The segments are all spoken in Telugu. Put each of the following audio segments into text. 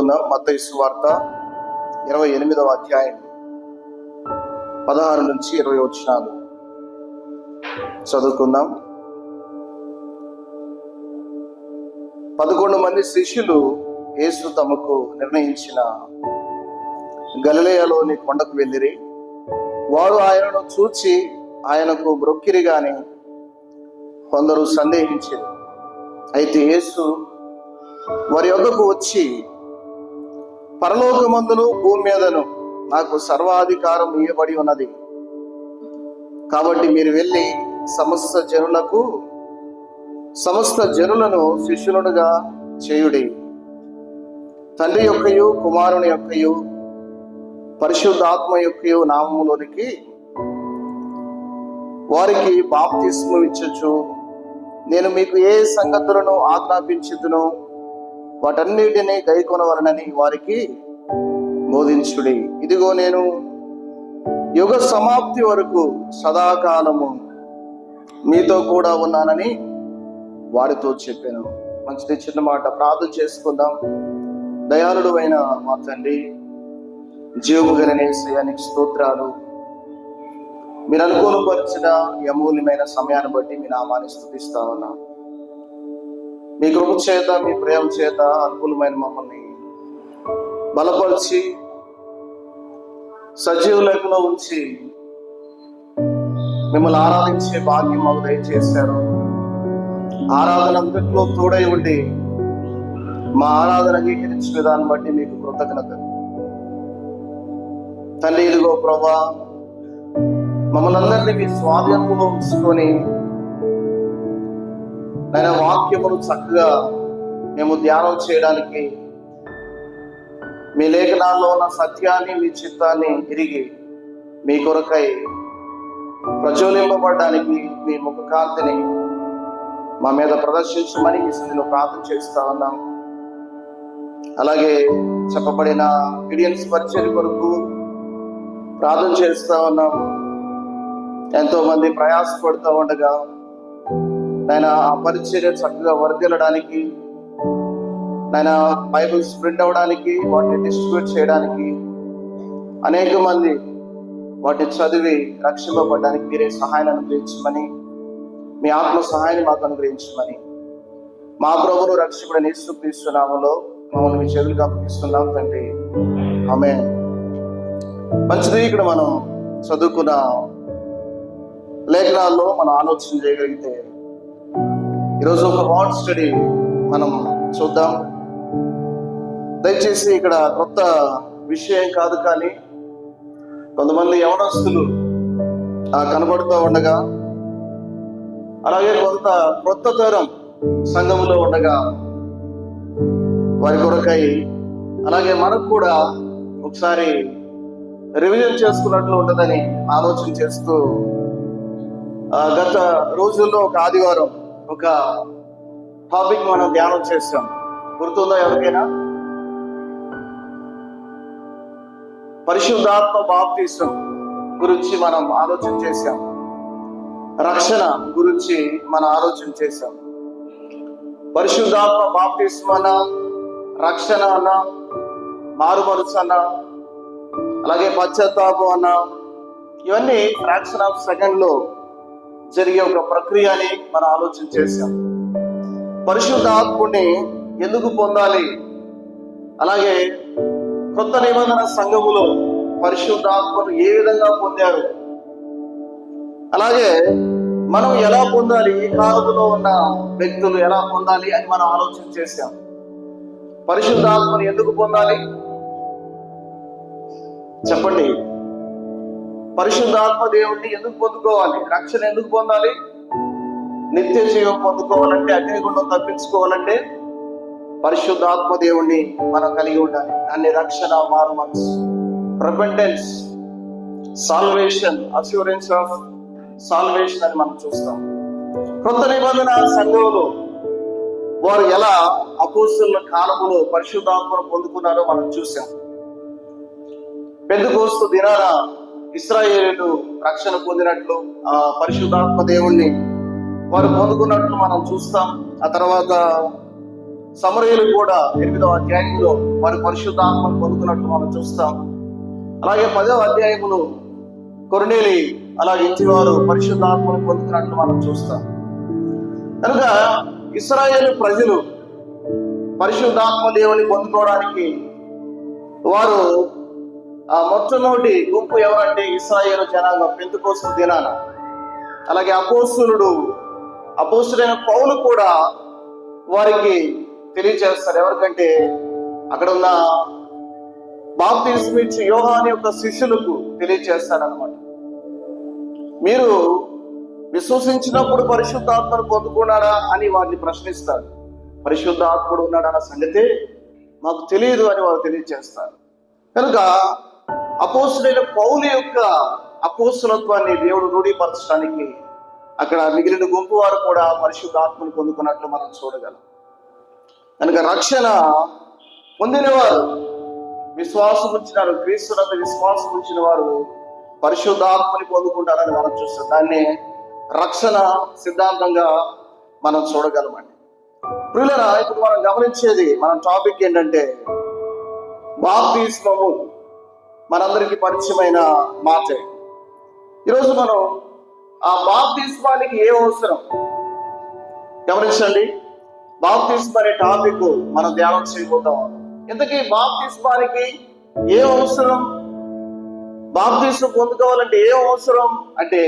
చదువుకుందాం. మత్తయి సువార్త 28వ అధ్యాయం 16 నుంచి 20 వచనాలు చదువుకుందాం. 11 మంది శిష్యులు యేసు తమకు నిర్ణయించిన గలిలయలోని కొండకు వెళ్ళిరి. వారు ఆయనను చూచి ఆయనకు మ్రొక్కిరి గాని కొందరు సందేహించారు. అయితే యేసు వారి యొద్దకు వచ్చి, పరలోకమందును భూమి మీదను నాకు సర్వాధికారం ఇవ్వబడి ఉన్నది. కాబట్టి మీరు వెళ్ళి సమస్త జనులను శిష్యులుగా చేయుడి. తండ్రి యొక్కయు కుమారుని యొక్కయు పరిశుద్ధాత్మ యొక్కయు నామములోనికి వారికి బాప్తిస్మం ఇచ్చొచ్చు. నేను మీకు ఏ సంగతులను ఆజ్ఞాపించుదునో వాటన్నిటినీ గైకొనవలనని వారికి బోధించుడి. ఇదిగో నేను యుగ సమాప్తి వరకు సదాకాలము మీతో కూడా ఉన్నానని వారితో చెప్పాను. మంచిది, చిన్న మాట ప్రార్థన చేసుకుందాం. దయాళుడు అయిన మా తండ్రి, జీవము కలిగిన యేసయ్యానికి స్తోత్రాలు. మీరు అనుకూలపరిచిన అమూల్యమైన సమయాన్ని బట్టి మీ నామాన్ని స్తుతిస్తా ఉన్నాం. మీ కృప చేత, మీ ప్రేమ చేత అనుకూలమైన మమ్మల్ని బలపరిచి సజీవ లెక్కలో ఉంచి మిమ్మల్ని ఆరాధించే భాగ్యం మాకు దయచేశారు. ఆరాధన అంతట్లో తోడై ఉండి మా ఆరాధన అంగీకరించిన దాన్ని బట్టి మీకు కృతజ్ఞత తండ్రి. ఇదిగో ప్రభా, మమ్మల్ని అందరినీ మీ స్వాధీనంలో ఉంచుకొని ఆయన వాక్యమును చక్కగా మేము ధ్యానం చేయడానికి, మీ లేఖనాల్లో ఉన్న సత్యాన్ని, మీ చిత్తాన్ని ఎరిగి మీ కొరకై ప్రజ్వలింపబడడానికి మీ ముఖ కాంతిని మా మీద ప్రదర్శించమని ఈ స్థితిలో ప్రార్థన చేస్తా ఉన్నాం. అలాగే చెప్పబడిన మీడియన్స్ పరిచయం కొరకు ప్రార్థన చేస్తా ఉన్నాం. ఎంతో మంది ప్రయాసపడుతూ ఉండగా ఆయన ఆ పరిచర్య చక్కగా వర్ధిల్లడానికి, ఆయన బైబిల్స్ ప్రింట్ అవ్వడానికి, వాటిని డిస్ట్రిబ్యూట్ చేయడానికి, అనేక మంది వాటిని చదివి రక్షింపబడడానికి మీరే సహాయాన్ని అనుగ్రహించమని, మీ ఆత్మ సహాయాన్ని మాకు అనుగ్రహించమని, మా ప్రభువును రక్షకుడైన యేసుక్రీస్తు నామములో మమ్మల్ని మీ చేతులకు అప్పగిస్తున్నాం తండ్రి. ఆమేన్. మంచిది, ఇక్కడ మనం చదువుకున్న లేఖనాల్లో మనం ఆలోచన చేయగలిగితే ఈరోజు ఒక వర్డ్ స్టడీ మనం చూద్దాం. దయచేసి ఇక్కడ కొత్త విషయం కాదు, కానీ కొంతమంది యవనస్తులు కనబడుతూ ఉండగా, అలాగే కొంత కొత్త తరం సంఘంలో ఉండగా వారి కొరకై, అలాగే మనకు కూడా ఒకసారి రివిజన్ చేసుకున్నట్లు ఉంటుందని ఆలోచన చేస్తూ గత రోజుల్లో ఒక ఆదివారం ఒక టాపిక్ మనం ధ్యానం చేస్తాం. గుర్తుందో ఎవరికైనా? పరిశుద్ధాత్మ బాప్తిసం గురించి మనం ఆలోచన చేశాం. రక్షణ గురించి మనం ఆలోచన చేశాం. పరిశుద్ధాత్మ బాప్తిసం అన్న, రక్షణ అన్న, మారుమనసు అన్న, అలాగే పశ్చాత్తాపం అన్న, ఇవన్నీ ఫ్రాక్షన్ ఆఫ్ సెకండ్ లో జరిగే ఒక ప్రక్రియ అని మనం ఆలోచన చేశాం. పరిశుద్ధాత్ముని ఎందుకు పొందాలి, అలాగే కొత్త నిబంధన సంఘములో పరిశుద్ధాత్మను ఏ విధంగా పొందారు, అలాగే మనం ఎలా పొందాలి, ఈ కాలంలో ఉన్న వ్యక్తులు ఎలా పొందాలి అని మనం ఆలోచన చేశాం. పరిశుద్ధాత్మను ఎందుకు పొందాలి చెప్పండి? పరిశుద్ధాత్మ దేవుడిని ఎందుకు పొందుకోవాలి? రక్షణ ఎందుకు పొందాలి? నిత్య జీవం పొందుకోవాలంటే, అగ్నిగుండం తప్పించుకోవాలంటే పరిశుద్ధాత్మ దేవుణ్ణి మనం కలిగి ఉండాలి. అన్ని రక్షణ, మారుమనసు, repentance, salvation, assurance of salvation అని మనం చూస్తాం. కొత్త నిబంధన సంఘంలో వారు ఎలా అపోస్తలుల కాలములో పరిశుద్ధాత్మను పొందుకున్నారో మనం చూసాం. పెంతెకోస్తు దినాన ఇశ్రాయేలీయులు రక్షణ పొందినట్లు, ఆ పరిశుద్ధాత్మ దేవుణ్ణి వారు పొందుకున్నట్లు మనం చూస్తాం. ఆ తర్వాత సమరయులు కూడా 8వ అధ్యాయంలో వారి పరిశుద్ధాత్మను పొందుకున్నట్లు మనం చూస్తాం. అలాగే 10వ అధ్యాయములు కొర్నేలి అలాగే ఇంటి వారు పరిశుద్ధాత్మను పొందుకున్నట్లు మనం చూస్తాం. కనుక ఇశ్రాయేలు ప్రజలు పరిశుద్ధాత్మ దేవుని పొందుకోవడానికి వారు మొట్టమొదటి గుంపు ఎవరంటే ఇశ్రాయేలు జనాంగం పెంతెకోస్తు దినాన. అలాగే అపోస్తులైన పౌలు కూడా వారికి తెలియజేస్తారు. ఎవరికంటే అక్కడ ఉన్న బాప్తిస్మం ఇచ్చి యోహాను యొక్క శిష్యులకు తెలియజేస్తాడనమాట. మీరు విశ్వసించినప్పుడు పరిశుద్ధాత్మను పొందుకున్నాడా అని వారిని ప్రశ్నిస్తాడు. పరిశుద్ధాత్ముడు ఉన్నాడన్న సంగతి మాకు తెలియదు అని వారు తెలియజేస్తారు. కనుక అపోస్తులైన పౌలు యొక్క అపోస్తులత్వాన్ని దేవుడు రూఢీపరచడానికి అక్కడ మిగిలిన గుంపు వారు కూడా పరిశుద్ధాత్మను పొందుకున్నట్లు మనం చూడగలం. కనుక రక్షణ పొందినవారు విశ్వాసం ఉంచినారు, క్రీస్తునందు విశ్వాసం ఉంచిన వారు పరిశుద్ధాత్మని పొందుకుంటారని మనం చూస్తాం. దాన్ని రక్షణ సిద్ధాంతంగా మనం చూడగలమండి. ప్రియులారా, ఇప్పుడు మనం గమనించేది మన టాపిక్ ఏంటంటే బాప్తిస్మము. మనందరికీ పరిచయమైన మాటే. ఈరోజు మనం ఆ బాప్తిస్మానికి ఏ అవసరం గమనించండి. బాప్తిస్మం అనే టాపిక్ మనం ధ్యానం చేయబోతాం. ఇంతకీ బాప్తిస్మానికి ఏ అవసరం, బాప్తిస్మం పొందుకోవాలంటే ఏ అవసరం అంటే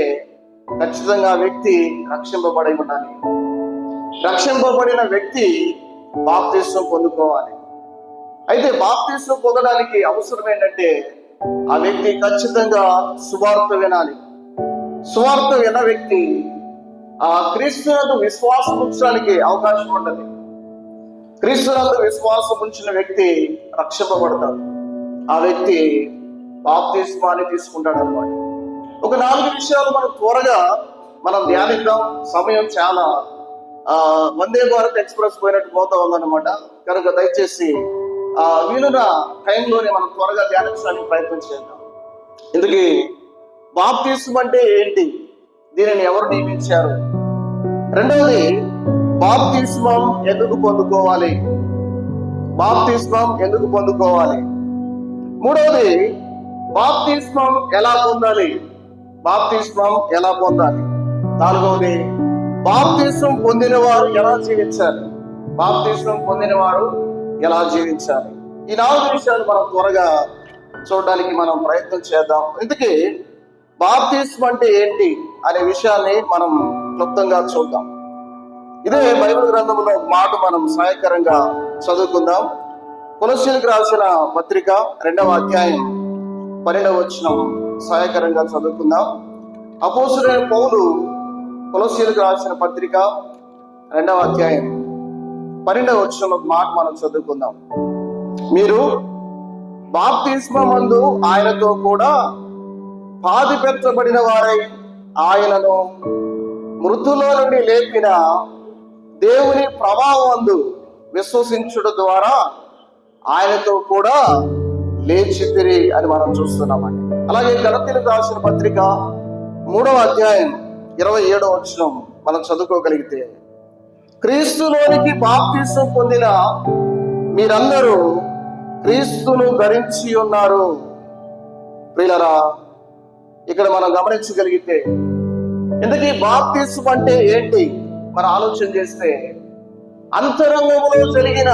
ఖచ్చితంగా వ్యక్తి రక్షింపబడి ఉండాలి. రక్షింపబడిన వ్యక్తి బాప్తిస్మం పొందుకోవాలి. అయితే బాప్తిస్మం పొందడానికి అవసరం ఏంటంటే ఆ వ్యక్తి ఖచ్చితంగా సువార్త వినాలి. సువార్త విన్న వ్యక్తి ఆ క్రీస్తునందు విశ్వాసం ఉంచడానికి అవకాశం ఉండదు. క్రీస్తునందు విశ్వాసం ఉంచిన వ్యక్తి రక్షింపబడతాడు. ఆ వ్యక్తి బాప్తిస్మాన్ని తీసుకుంటాడు అన్నమాట. ఒక 4 విషయాలు మనం త్వరగా ధ్యానిద్దాం. సమయం చాలా వందే భారత్ ఎక్స్ప్రెస్ పోయినట్టు పోతా ఉందన్నమాట. కనుక దయచేసి వీలున్న టైంలోనే మనం త్వరగా ధ్యానించడానికి ప్రయత్నం చేద్దాం. ఇందుకే బాప్తిస్మం అంటే ఏంటి, దీనిని ఎవరు నియమించారు, రెండవది బాప్తిస్మం ఎందుకు పొందుకోవాలి, బాప్తిస్మం ఎందుకు పొందుకోవాలి, మూడవది బాప్తిస్మం ఎలా పొందాలి, బాప్తిస్మం ఎలా పొందాలి, నాలుగవది బాప్తిస్మం పొందిన వారు ఎలా జీవించాలి, బాప్తిస్మం పొందిన వారు ఎలా జీవించాలి. ఈ 4 విషయాలు మనం త్వరగా చూడడానికి మనం ప్రయత్నం చేద్దాం. ఇందుకే బాప్తిస్మం అంటే ఏంటి అనే విషయాన్ని మనం క్లుప్తంగా చూద్దాం. ఇదే బైబిల్ గ్రంథంలో ఒక మాట మనం సహాయకరంగా చదువుకుందాం. కొలస్సీలకు రాసిన పత్రిక 2వ అధ్యాయం 12వ వచనం సహాయకరంగా చదువుకుందాం. అపోస్తలుడైన పౌలు కొలస్సీలకు రాసిన పత్రిక 2వ అధ్యాయం 12వ వచనం ఒక మాట మనం చదువుకుందాం. మీరు బాప్తిస్మమందు ఆయనతో కూడా పాతిపెట్టబడిన వారై ఆయనను మృతుల్లో నుండి లేపిన దేవుని ప్రభావమందు విశ్వసించుట ద్వారా ఆయనతో కూడా లేచితిరి అని మనం చూస్తున్నామండి. అలాగే గలతీయులకు రాసిన పత్రిక 3వ అధ్యాయం 27వ వచనం మనం చదువుకోగలిగితే, క్రీస్తులోనికి బాప్తిస్మం పొందిన మీరందరూ క్రీస్తును ధరించి ఉన్నారు. ప్రియులారా, ఇక్కడ మనం గమనించగలిగితే ఇంతకీ బాప్తిస్మం అంటే ఏంటి మన ఆలోచన చేస్తే, అంతరంగంలో జరిగిన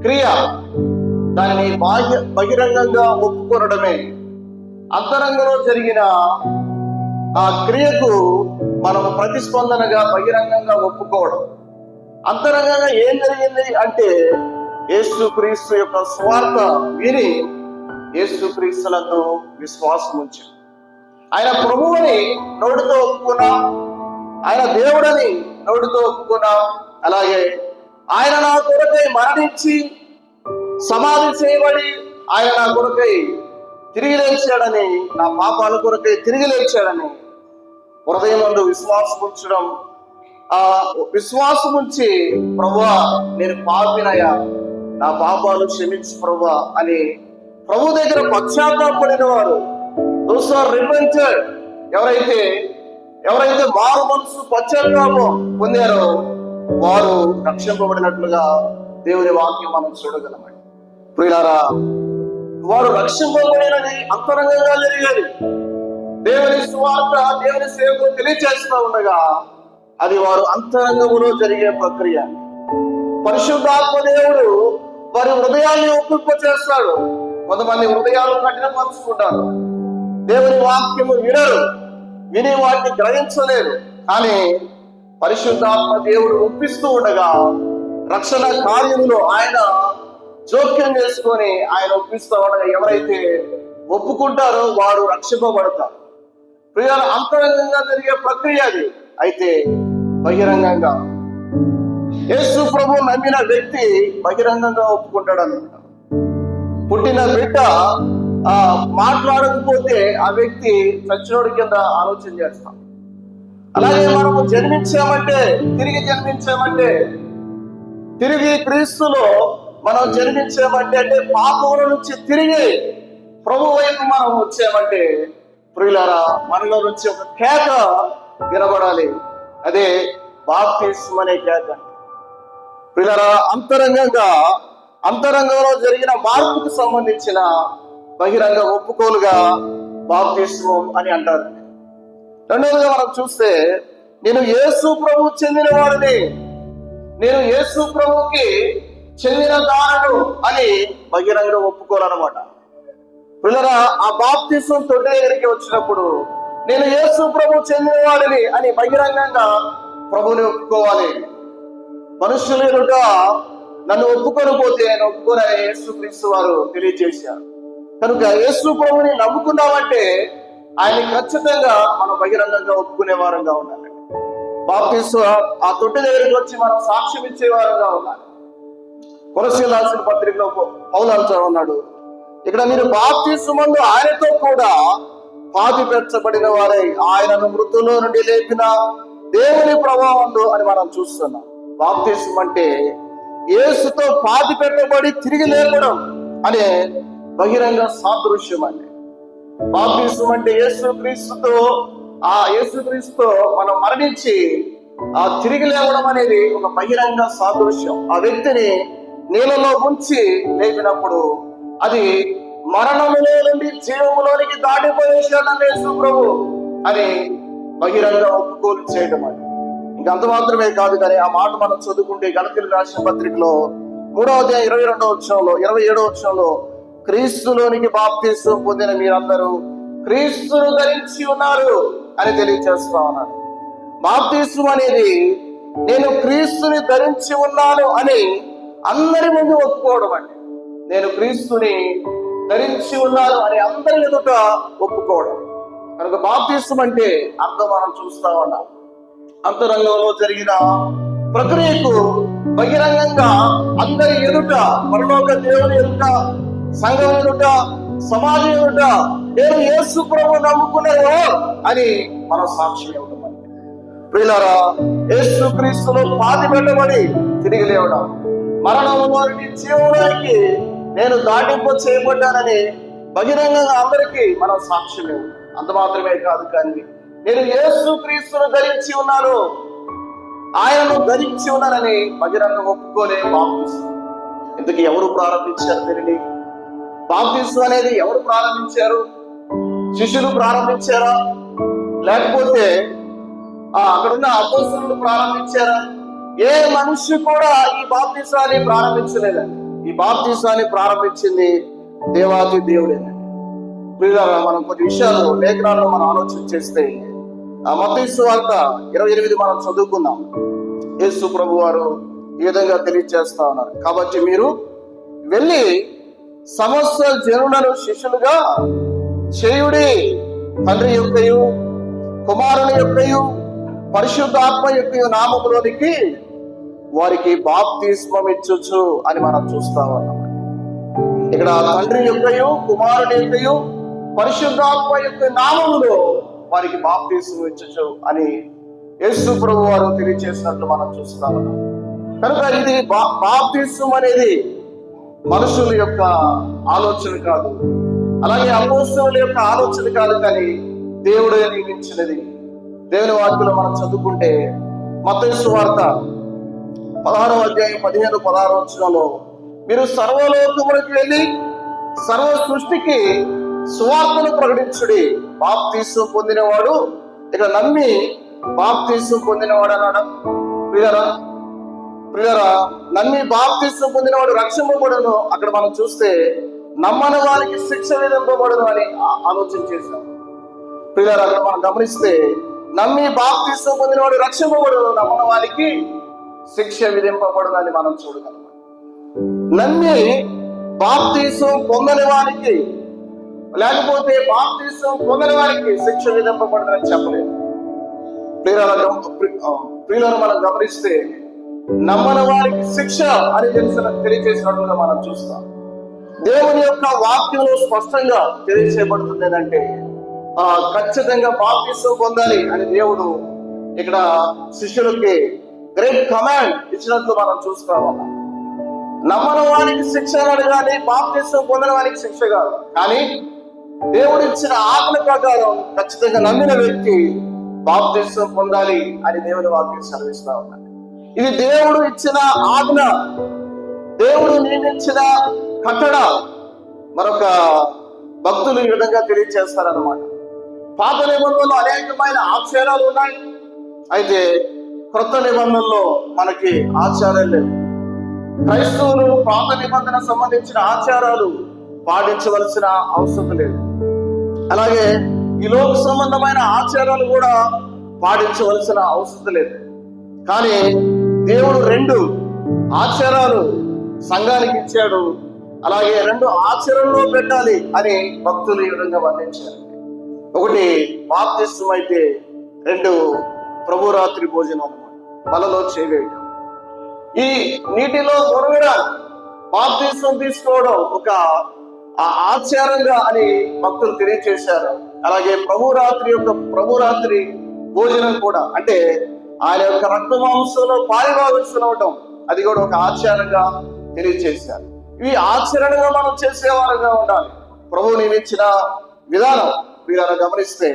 క్రియ, దానిని బహిరంగంగా ఒప్పుకొనడమే. అంతరంగంలో జరిగిన ఆ క్రియకు మనం ప్రతిస్పందనగా బహిరంగంగా ఒప్పుకోవడం. అంతరంగంగా ఏం జరిగింది అంటే యేసుక్రీస్తు యొక్క స్వార్థ విని యేసుక్రీస్తునందు విశ్వాసం ఉంచాం. ఆయన ప్రభువుని నోటితో ఒప్పుకున్నాం, ఆయన దేవుడని నోటితో ఒప్పుకున్నాం. అలాగే ఆయన నా కొరకై మరణించి సమాధి చేయబడి ఆయన నా కొరకై తిరిగి లేచాడని, నా పాపాల కొరకై తిరిగి లేచాడని హృదయం నందు విశ్వాసం ఉంచడం. ఆ విశ్వాసం ఉంచి ప్రభువా నేను పాపినయ్యా, నా పాపాలు క్షమించు ప్రభువా అని ప్రభు దగ్గర పశ్చాత్తాపడిన వారు, దోస్ ఆర్ రిపెంటెడ్, ఎవరైతే మారు మనసు పశ్చాత్తాపం పొందారో వారు రక్షింపబడినట్లుగా దేవుని వాక్యం మనం చూడగలమండి. ప్రియులారా, వారు రక్షింపబడినది అంతరంగంగా జరిగేది. దేవుని సువార్త దేవుని సేవకు తెలియజేస్తూ ఉండగా అది వారు అంతరంగంలో జరిగే ప్రక్రియ. పరిశుద్ధాత్మ దేవుడు వారి హృదయాన్ని ఒప్పింపచేస్తాడు. కొంతమంది హృదయాలు కఠినపరుచుకుంటారు, దేవుని వాక్యము వినరు, విని వాటిని గ్రహించలేరు. కానీ పరిశుద్ధాత్మ దేవుడు ఒప్పిస్తూ ఉండగా రక్షణ కార్యములో ఆయన జోక్యం చేసుకొని ఆయన ఒప్పిస్తూ ఉండగా ఎవరైతే ఒప్పుకుంటారో వారు రక్షింపబడతారు. ప్రియుల అంతరంగంగా జరిగే ప్రక్రియ అది. అయితే బహిరంగంగా యేసు ప్రభు నమ్మిన వ్యక్తి బహిరంగంగా ఒప్పుకుంటాడు అన్నమాట. పుట్టిన బిడ్డ మాట్లాడకపోతే ఆ వ్యక్తి చచ్చినోడి కింద ఆలోచన చేస్తాం. అలాగే మనము జన్మించామంటే, తిరిగి జన్మించామంటే, తిరిగి క్రీస్తులో మనం జన్మించామంటే, అంటే పాపముల నుంచి తిరిగి ప్రభు వైపు మనం వచ్చామంటే, ప్రియులారా, మనలో నుంచి ఒక కేక వినబడాలి. అదే బాప్తిస్మం అనే కేక. ప్రియులారా, అంతరంగంలో జరిగిన మార్పుకు సంబంధించిన బహిరంగ ఒప్పుకోలుగా బాప్తిస్మం అని అంటారు. రెండవదిగా మనం చూస్తే, నేను యేసు ప్రభు చెందిన వాడిని, నేను యేసు ప్రభుకి చెందిన దారుడు అని బహిరంగ ఒప్పుకోవాలన్నమాట. పిల్లరా, ఆ బాప్తిస్మం తొట్టి దగ్గరికి వచ్చినప్పుడు నేను యేసు ప్రభు చెందిన వాడిని అని బహిరంగంగా ప్రభుని ఒప్పుకోవాలి. మనుషుల ఎదుట నన్ను ఒప్పుకొని పోతే నేను ఒప్పుకోనని యేసుక్రీస్తు వారు తెలియజేశారు. కనుక యేసు ప్రభుని నమ్ముకున్నామంటే ఆయన ఖచ్చితంగా మనం బహిరంగంగా ఒప్పుకునే వారంగా ఉండాలి. బాప్తిస్మం ఆ తొట్టి దగ్గరికి వచ్చి మనం సాక్ష్యం ఇచ్చే వారంగా ఉండాలి. కొలస్సీయులకు రాసిన పత్రికలో పౌలు అంటూ ఉన్నాడు, ఇక్కడ మీరు బాప్తిస్మమందు ఆయనతో కూడా పాతి పెట్టబడిన వారై ఆయనను మృతుల్లో నుండి లేపిన దేవుని ప్రభావంలో అని మనం చూస్తున్నాం. బాప్తిస్మం అంటే యేసుతో పాతి పెట్టబడి తిరిగి లేపడం అనే బహిరంగ సాదృశ్యం అండి. బాప్తిస్మం అంటే యేసుక్రీస్తుతో మనం మరణించి తిరిగి లేవడం అనేది ఒక బహిరంగ సాదృశ్యం. ఆ వ్యక్తిని నీళ్ళలో ఉంచి లేపినప్పుడు అది మరణములో నుండి జీవములోనికి దాటిపోయేసాడని యేసు ప్రభు అని బహిరంగ ఒప్పుకోలు చేయడం అది. ఇంకంత మాత్రమే కాదు, కానీ ఆ మాట మనం చదువుకుంటే గలతీయులకు రాసిన పత్రికలో 3వ అధ్యాయం 27వ వచనంలో క్రీస్తులోనికి బాప్తిస్మం పొందిన మీరందరూ క్రీస్తును ధరించి ఉన్నారు అని తెలియజేస్తా ఉన్నాడు. బాప్తిస్మం అనేది నేను క్రీస్తుని ధరించి ఉన్నాను అని అందరి ముందు ఒప్పుకోవడం అండి. నేను క్రీస్తుని ధరించి ఉన్నాను అని అందరి ఎదుట ఒప్పుకోవడం. కనుక బాప్తిస్మం అంటే అర్థం మనం చూస్తా ఉన్నాం. అంతరంగంలో జరిగిన ప్రక్రియకు బహిరంగంగా అందరి ఎదుట, పరలోక దేవుని ఎదుట, సంఘం ఎదుట, సమాజం ఎదుట నేను యేసు ప్రభు నమ్ముకున్నాను అని మనం సాక్ష్యం ఇవ్వడం. ప్రియులారా, యేసు క్రీస్తులో పాతి పెట్టబడి తిరిగి లేవడం, మరణంలో నుండి జీవంలోకి నేను దాటింపు చేయబడ్డానని బహిరంగంగా అందరికీ మనం సాక్ష్యం ఇవ్వడం. అంత మాత్రమే కాదు, కానీ నేను యేసు క్రీస్తును ధరించి ఉన్నాను, ఆయనను ధరించి ఉన్నానని బహిరంగ ఒప్పుకోలే బాప్తిస్మం. ఇందుకు ఎవరు ప్రారంభించారు తెలియని బాప్తిస్మం అనేది ఎవరు ప్రారంభించారు? శిష్యులు ప్రారంభించారా, లేకపోతే అక్కడున్న అపోస్తలులు ప్రారంభించారా? ఏ మనిషి కూడా ఈ బాప్తిస్మాన్ని ప్రారంభించలేదండి. ఈ బాప్తిస్మాన్ని ప్రారంభించింది దేవాది దేవుడేనండి. ప్రియులారా, మనం కొన్ని విషయాలు లేఖనాల్లో మనం ఆలోచన చేస్తే, మత్తయి సువార్త 28 మనం చదువుకుందాం. యేసు ప్రభు వారు ఈ విధంగా తెలియజేస్తా ఉన్నారు, కాబట్టి మీరు వెళ్ళి సమస్త జనులను శిష్యులుగా చేయుడి, తండ్రి యొక్కయు కుమారుని యొక్కయు పరిశుద్ధాత్మ యొక్క నామములోనికి వారికి బాప్తిస్మం ఇచ్చొచ్చు అని మనం చూస్తా ఉన్నాం. ఇక్కడ తండ్రి యొక్కయు కుమారుని యొక్కయు పరిశుద్ధాత్మ యొక్క నామములో వారికి బాప్తిస్మం ఇచ్చొచ్చు అని యేసు ప్రభు వారు తెలియజేసినట్లు మనం చూస్తా ఉన్నాం. కనుక ఇది బాప్తిస్మం అనేది మనుషుల యొక్క ఆలోచన కాదు, అలాగే అపోస్తలుల యొక్క ఆలోచన కాదు, కానీ దేవుడే నియమించినది. దేవుని వాక్యంలో మనం చదువుకుంటే మత్తయి సువార్త 16వ అధ్యాయం 15-16 వచనంలో, మీరు సర్వలోకములకు వెళ్ళి సర్వ సృష్టికి సువార్తను ప్రకటించుడి. బాప్తీసం పొందినవాడు, ఇక్కడ నమ్మి బాప్తీసం పొందినవాడు అన్నాడు. ప్రియులారా, నమ్మి బాప్తీసం పొందినవాడు రక్షింపబడును. అక్కడ మనం చూస్తే నమ్మని వారికి శిక్ష విధింపబడును అని ఆలోచన చేశాం. ప్రియులారా, అక్కడ మనం గమనిస్తే నమ్మి బాప్తీసం పొందినవాడు రక్షింపబడును, నమ్మని వారికి శిక్ష విధింపబడును అని మనం చూడగలం. నమ్మి బాప్తీసం పొందని వారికి, లేకపోతే బాప్తీసం పొందని వారికి శిక్ష విధింపబడుతుందని చెప్పలేదు. ప్రియులను మనం గమనిస్తే నమ్మని వారికి శిక్ష అని తెలియజేసినట్లుగా మనం చూస్తాం. దేవుని యొక్క వాక్యంలో స్పష్టంగా తెలియజేయబడుతుంది ఏంటంటే ఖచ్చితంగా బాప్తీసం పొందాలి అని దేవుడు ఇక్కడ శిష్యులకి గ్రేట్ కమాండ్ ఇచ్చినట్లు మనం చూస్తాం. నమ్మని వారికి శిక్ష అడగాలి, బాప్తీసం పొందిన వారికి శిక్ష కాదు. కానీ దేవుడు ఇచ్చిన ఆజ్ఞ ప్రకారం ఖచ్చితంగా నమ్మిన వ్యక్తి బాప్తీసం పొందాలి అని దేవుని వాక్యం సెలవిస్తా ఉన్నాడు. ఇది దేవుడు ఇచ్చిన ఆజ్ఞ, దేవుడు నియమించిన కట్టడ. మరొక భక్తులు ఈ విధంగా తెలియజేస్తారన్నమాట. పాత నిబంధనలో అనేకమైన ఆచారాలు ఉన్నాయి, అయితే క్రొత్త నిబంధనలో మనకి ఆచారాలు లేవు. క్రైస్తవులు పాత నిబంధన సంబంధించిన ఆచారాలు పాటించవలసిన అవసరం లేదు. అలాగే ఈ లోక సంబంధమైన ఆచారాలు కూడా పాటించవలసిన అవసరం లేదు. కానీ దేవుడు 2 ఆచారాలు సంఘానికి ఇచ్చాడు. అలాగే 2 ఆచరణలో పెట్టాలి అని భక్తులు ఈ విధంగా వర్ణించారు. ఒకటి బాప్తిస్మం అయితే, 2 ప్రభురాత్రి భోజనం అన్నమాట, బలలో చేయవేయడం. ఈ నీటిలో మునగడం, బాప్తిస్మం తీసుకోవడం ఒక ఆచారంగా అని భక్తులు తెలియజేశారు. అలాగే ప్రభురాత్రి భోజనం కూడా, అంటే ఆయన యొక్క రక్త మాంసంలో పాలిభాగస్తులవటం, అది కూడా ఒక ఆచారంగా తెలియజేశారు. ఇవి ఆచరణగా మనం చేసేవారుగా ఉండాలి. ప్రభువు నియమించిన విధానం మీరు గమనిస్తే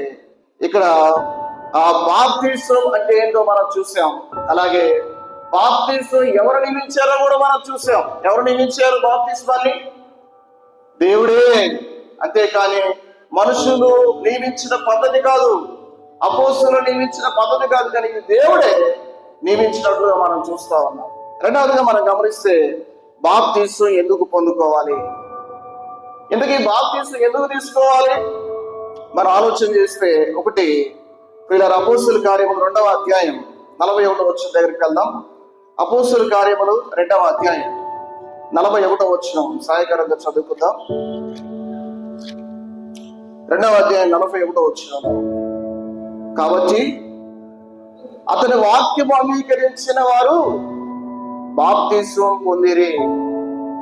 ఇక్కడ బాప్తిస్మం అంటే ఏంటో మనం చూసాం. అలాగే బాప్తిస్మం ఎవరు నియమించారో కూడా మనం చూసాం. ఎవరు నియమించారు బాప్తిస్మాన్ని? దేవుడే. అంతేకాని మనుషులు నియమించిన పద్ధతి కాదు, అపోస్తలులు నియమించిన పద్ధతి కాదు, కానీ దేవుడే నియమించినట్లుగా మనం చూస్తా ఉన్నాం. రెండవదిగా మనం గమనిస్తే బాప్తిస్మం ఎందుకు పొందుకోవాలి, ఎందుకు ఈ బాప్తిస్మం ఎందుకు తీసుకోవాలి మనం ఆలోచన చేస్తే, ఒకటి ప్రియులారా, అపోస్తలుల కార్యములు 2వ అధ్యాయం 41వ వచనం దగ్గరికి వెళ్దాం. అపోస్తలుల కార్యములు 2వ అధ్యాయం 41వ వచనం సహాయకరంగా చదువుకుందాం. 2వ అధ్యాయం 41వ వచనం. కాబట్టి అతని వాక్యము అంగీకరించిన వారు బాప్తిస్మం పొందిరి.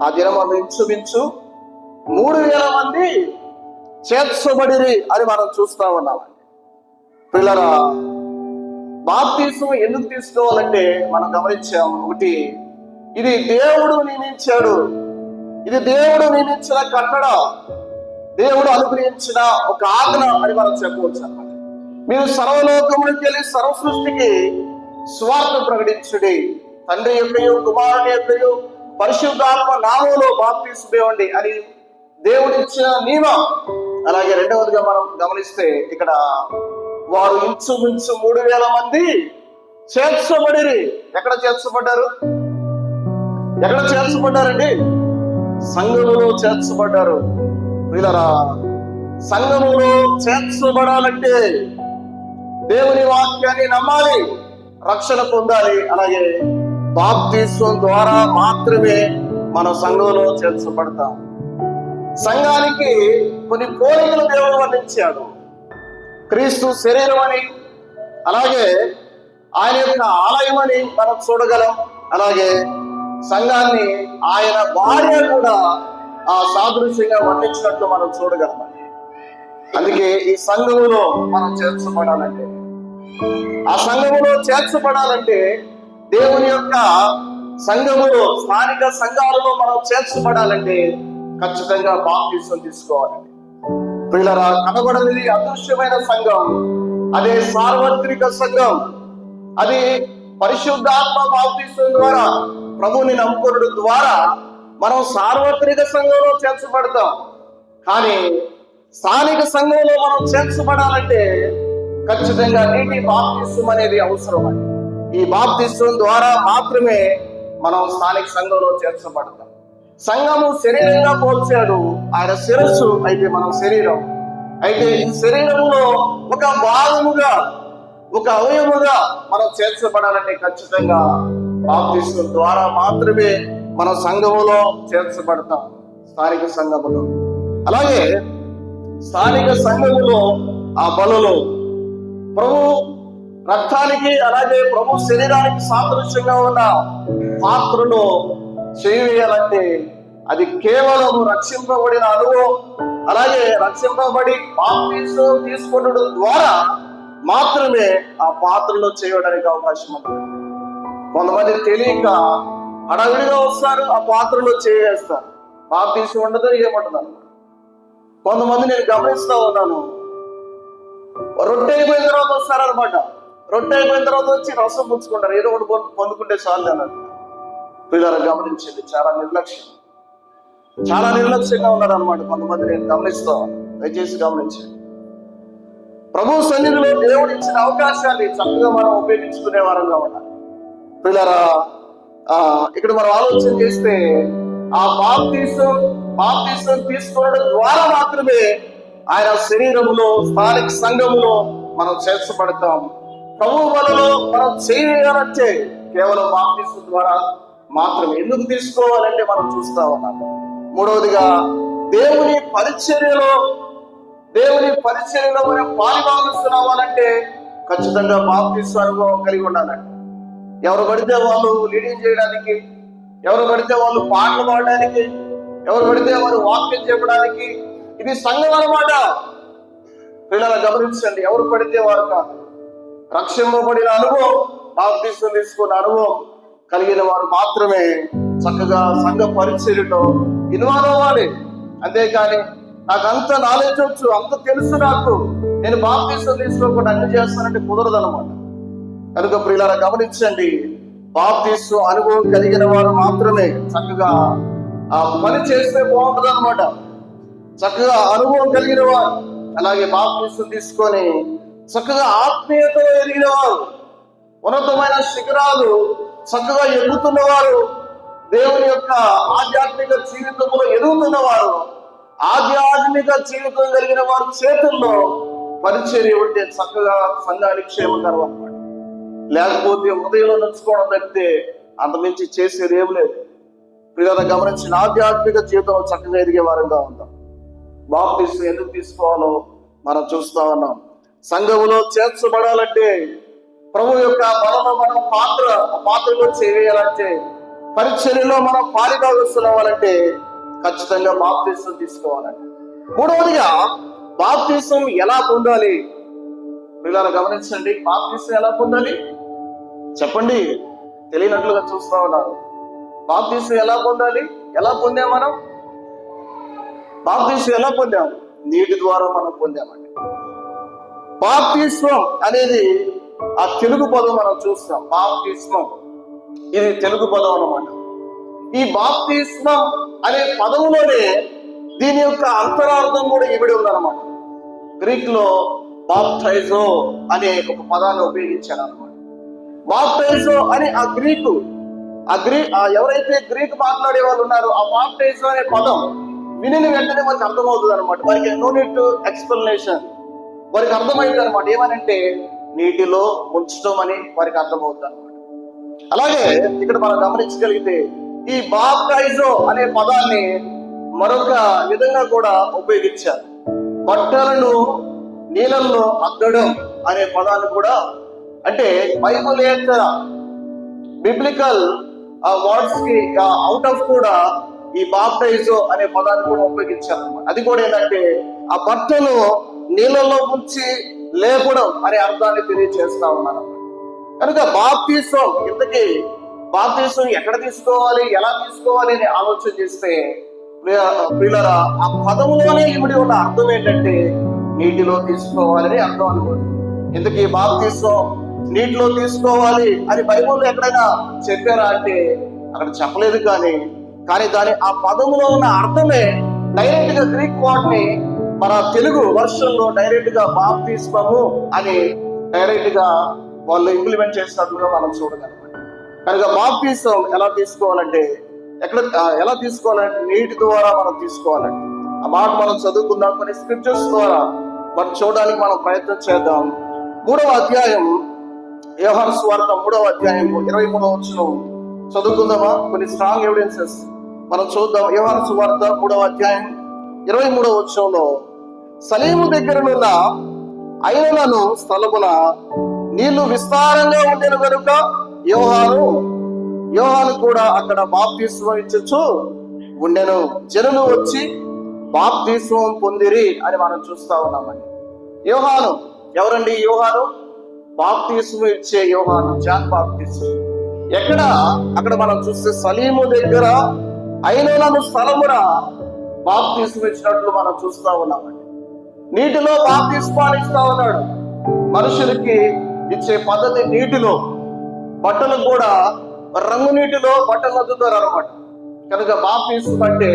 ఆ దినం ఇంచుమించు 3,000 మంది చేర్చబడిరి అని మనం చూస్తా ఉన్నామండి. పిల్లరా, బాప్తిస్మం ఎందుకు తీసుకోవాలంటే మనం గమనించాం. ఒకటి, ఇది దేవుడు నియమించాడు, ఇది దేవుడు నియమించిన కట్టడ, దేవుడు అనుగ్రహించిన ఒక ఆజ్ఞ అని మనం చెప్పవచ్చు అన్నమాట. మీరు సర్వలోకములకు వెళ్ళి సర్వ సృష్టికి స్వార్థ ప్రకటించుడి, తండ్రి యొక్కయు కుమారుని యొక్కయు పరిశుద్ధాత్మ నామములో బాప్తిస్మం ఇవ్వండి అని దేవుడు ఇచ్చిన నియమం. అలాగే రెండవదిగా మనం గమనిస్తే ఇక్కడ వారు ఇంచుమించు 3,000 మంది చేర్చబడిరి. ఎక్కడ చేర్చబడ్డారు? ఎక్కడ చేర్చబడ్డారండి? సంఘములో చేర్చబడ్డారు. ప్రియులారా, సంఘములో చేర్చబడాలంటే దేవుని వాక్యాన్ని నమ్మాలి, రక్షణ పొందాలి. అలాగే బాప్తిస్మం ద్వారా మాత్రమే మనం సంఘంలో చేర్చబడతాం. సంఘానికి కొన్ని పోలికలు దేవుడు వర్ణించాడు. క్రీస్తు శరీరం అని, అలాగే ఆయన యొక్క ఆలయం అని మనం చూడగలం. అలాగే సంఘాన్ని ఆయన భార్య కూడా ఆ సాదృశ్యంగా వర్ణించినట్లు మనం చూడగలం. అందుకే ఈ సంఘములో మనం చేర్చబడాలంటే, ఆ సంఘములో చేర్చబడాలంటే, దేవుని యొక్క సంఘములో, స్థానిక సంఘాలలో మనం చేర్చబడాలంటే ఖచ్చితంగా బాప్తిస్మం తీసుకోవాలండి. ప్రియులారా, కనబడనిది అదృశ్యమైన సంఘం, అదే సార్వత్రిక సంఘం. అది పరిశుద్ధాత్మ బాప్తిస్మం ద్వారా ప్రభువుని నమ్ముకోవడం ద్వారా మనం సార్వత్రిక సంఘంలో చేర్చబడతాం. కానీ స్థానిక సంఘంలో మనం చేర్చబడాలంటే ఖచ్చితంగా నీటి బాప్తిస్మం అనేది అవసరం అండి. ఈ బాప్తిస్మం ద్వారా మాత్రమే మనం స్థానిక సంఘంలో చేర్చబడతాం. సంఘము శరీరంగా పోల్చాడు, ఆయన శిరస్సు అయితే మనం శరీరం. అయితే ఈ శరీరంలో ఒక భాగముగా, ఒక అవయముగా మనం చేర్చబడాలంటే ఖచ్చితంగా బాప్తిస్మం ద్వారా మాత్రమే మన సంఘములో చేర్చబడతాం, స్థానిక సంఘములో. అలాగే స్థానిక సంఘములో ఆ బలులు ప్రభు రక్తానికి అలాగే ప్రభు శరీరానికి సాదృశ్యంగా ఉన్న పాత్రను చేయాలంటే అది కేవలం రక్షింపబడిన అనుభవం, అలాగే రక్షింపబడి బాప్తిస్మం తీసుకోవడం ద్వారా మాత్రమే ఆ పాత్రలో చేయడానికి అవకాశం ఉంది. కొంతమంది తెలియక హడావిడిగా వస్తారు, ఆ పాత్రలో చేస్తారు, బాప్తిస్మం ఉండదు, ఏమంటున్నారు. కొంతమంది నేను గమనిస్తా ఉన్నాను, రొట్టె అయిపోయిన తర్వాత వస్తారనమాట. రొట్టె అయిపోయిన తర్వాత వచ్చి రసం పుచ్చుకుంటారు, ఏదో ఒకటి పొందుకుంటే చాలు అన్నారు. పిల్లలు గమనించండి, చాలా నిర్లక్ష్యంగా ఉన్నారు అనమాట కొంతమంది. నేను గమనిస్తా ఉన్నాను, దయచేసి గమనించండి. ప్రభు సన్నిధిలో దేవుడు ఇచ్చిన అవకాశాన్ని చక్కగా మనం ఉపయోగించుకునే వారంగా ఉండాలి. పిల్లరా, ఇక్కడ మనం ఆలోచన చేస్తే ఆ బాప్తిస్మం తీసుకోవడం ద్వారా మాత్రమే ఆయన శరీరంలో స్థానిక సంఘములో మనం చేర్చబడతాం. ప్రభు వలలో మనం చేయాలంటే కేవలం బాప్తిస్మం ద్వారా మాత్రమే. ఎందుకు తీసుకోవాలంటే మనం చూస్తా ఉన్నాం. మూడవదిగా దేవుని పరిచర్యలో మనం పాలుభాగస్తున్నామంటే ఖచ్చితంగా బాప్తిస్మ అనుభవం కలిగి ఉండాలండి. ఎవరు పడితే వాళ్ళు లీడింగ్ చేయడానికి, ఎవరు పడితే వాళ్ళు పాటలు పాడడానికి, ఎవరు పడితే వారు వాక్యం చెప్పడానికి ఇది సంఘం అన్నమాట. పిల్లలు గమనించండి, ఎవరు పడితే వారు కాదు. రక్షింపబడిన అనుభవం, బాప్తిస్మం తీసుకున్న అనుభవం కలిగిన వారు మాత్రమే చక్కగా సంఘ పరిచర్యలో ఇన్వాల్వ్ అవ్వాలి. అంతేకాని నాకు అంత నాలెడ్జ్ వచ్చు, అంత తెలుసు, నాకు నేను బాప్తిస్మం తీసుకోకుండా అన్ని చేస్తానంటే కుదరదు అనమాట. కనుక ప్రియులారా గమనించండి, బాప్తిస్మం అనుభవం కలిగిన వారు మాత్రమే చక్కగా ఆ పని చేస్తే బాగుంటుంది అనమాట. చక్కగా అనుభవం కలిగిన వారు, అలాగే బాప్తిస్మం తీసుకొని చక్కగా ఆత్మీయత ఎదిగిన వారు, ఉన్నతమైన శిఖరాలు చక్కగా ఎదుగుతున్నవారు, దేవుని యొక్క ఆధ్యాత్మిక జీవితంలో ఎదుగుతున్నవారు, ఆధ్యాత్మిక జీవితం కలిగిన వారి చేతుల్లో పరిచర్య ఉంటే చక్కగా సంఘానికి క్షేమకరం అన్నమాట. లేకపోతే హృదయంలో నచ్చుకోవడం తప్పితే అంతమించి చేసేది ఏం లేదు. ప్రియుల గమనించిన ఆధ్యాత్మిక జీవితంలో చక్కగా ఎదిగే వారంగా ఉందాం. బాప్తిస్మం ఎందుకు తీసుకోవాలో మనం చూస్తా ఉన్నాం. సంఘములో చేర్చబడాలంటే, ప్రభు యొక్క బలంలో మనం పాత్రలో చేయాలంటే, పరిచర్యలో మనం పాలిభాగస్తులవ్వాలంటే ఖచ్చితంగా బాప్తిస్మం తీసుకోవాలండి. మూడవదిగా బాప్తిస్మం ఎలా పొందాలి? పిల్లలు గమనించండి, బాప్తిస్మం ఎలా పొందాలి చెప్పండి. తెలియనట్లుగా చూస్తా ఉన్నారు. బాప్తిస్మం ఎలా పొందాలి? ఎలా పొందాం మనం? బాప్తిస్మం ఎలా పొందాం? నీటి ద్వారా మనం పొందామండి. బాప్తిస్మం అనేది ఆ తెలుగు పదం మనం చూస్తాం. బాప్తిస్మం ఇది తెలుగు పదం అన్నమాట. ఈ బాప్తిస్మం అనే పదములోనే దీని యొక్క అంతరార్థం కూడా ఇవిడి ఉందన్నమాట. గ్రీక్ లో బాప్టైజో అనే ఒక పదాన్ని ఉపయోగించారు అనమాట. బాప్టైజో అని ఎవరైతే గ్రీక్ మాట్లాడే వాళ్ళు ఉన్నారో ఆ బాప్టైజో అనే పదం విని వెంటనే వారికి అర్థమవుతుంది అనమాట. వారికి నో నీడ్ టు ఎక్స్ప్లెనేషన్, వారికి అర్థమైంది అనమాట. ఏమనంటే నీటిలో ముంచడం అని వారికి అర్థమవుతుంది అనమాట. అలాగే ఇక్కడ మనం గమనించగలిగితే ఈ బాప్టైజో అనే పదాన్ని మరొక విధంగా కూడా ఉపయోగించారు. బట్టలను నీళ్ళల్లో అద్దడం అనే పదాన్ని కూడా, అంటే బైబిలేతర బిబ్లికల్ వర్డ్స్ కి అవుట్ ఆఫ్ కూడా ఈ బాప్టైజో అనే పదాన్ని కూడా ఉపయోగించారు అన్నమాట. అది కూడా ఏంటంటే ఆ బట్టను నీళ్ళల్లో ముంచి లేపడం అనే అర్థాన్ని తెలియజేస్తా ఉన్నారు. కనుక బాప్తిస్మం, ఇంతకీ బాప్తిస్మం ఎక్కడ తీసుకోవాలి, ఎలా తీసుకోవాలి అని ఆలోచన చేస్తే ప్రియులారా, ఆ పదములోనే ఇమిడి ఉన్న అర్థం ఏంటంటే నీటిలో తీసుకోవాలని అర్థం అనుకోండి. ఇంతకీ బాప్తిస్మం నీటిలో తీసుకోవాలి అని బైబిల్లో ఎక్కడైనా చెప్పారా అంటే అక్కడ చెప్పలేదు. కానీ దాని ఆ పదములో ఉన్న అర్థమే డైరెక్ట్ గా గ్రీక్ వాటిని మన తెలుగు వర్షన్లో డైరెక్ట్ గా బాప్తిస్మము అని డైరెక్ట్ గా వాళ్ళు ఇంప్లిమెంట్ చేసినట్లుగా మనం చూడగలం. కనుక బాప్తిసం ఎలా తీసుకోవాలంటే ఎలా తీసుకోవాలంటే నీటి ద్వారా మనం తీసుకోవాలంటే ఆ మాట మనం చదువుకుందాం. కొన్ని స్క్రిప్చర్స్ ద్వారా మనం చూడడానికి మనం ప్రయత్నం చేద్దాం. 3వ అధ్యాయం యోహాను సువార్త 3వ అధ్యాయం 23వ వచనం చదువుకుందామా? కొన్ని స్ట్రాంగ్ ఎవిడెన్సెస్ మనం చూద్దాం. యోహాను సువార్త 3వ అధ్యాయం 23వ వచనంలో, సలీము దగ్గరనున్న ఐనలను స్థలమున నీళ్లు విస్తారంగా ఉండెను కనుక యోహాను కూడా అక్కడ బాప్తిస్మం ఇచ్చొచ్చు ఉండెను. జనులు వచ్చి బాప్తిస్మం పొందిరి అని మనం చూస్తా ఉన్నామండి. యోహాను ఎవరండి? యోహాను బాప్తిస్మం ఇచ్చే యోహాను, జాన్ బాప్టిస్ట్. అక్కడ మనం చూస్తే సలీము దగ్గర ఐనలను స్థలమున బాప్తిస్మం ఇచ్చినట్లు మనం చూస్తా ఉన్నామండి. నీటిలో బాప్తిస్మాన్ని ఇస్తా ఉన్నాడు. మనుషులకి ఇచ్చే పద్ధతి నీటిలో, బట్టలు కూడా రంగు నీటిలో బట్టలు అద్దుతారు అనమాట. కనుక బాప్తిస్మం అంటే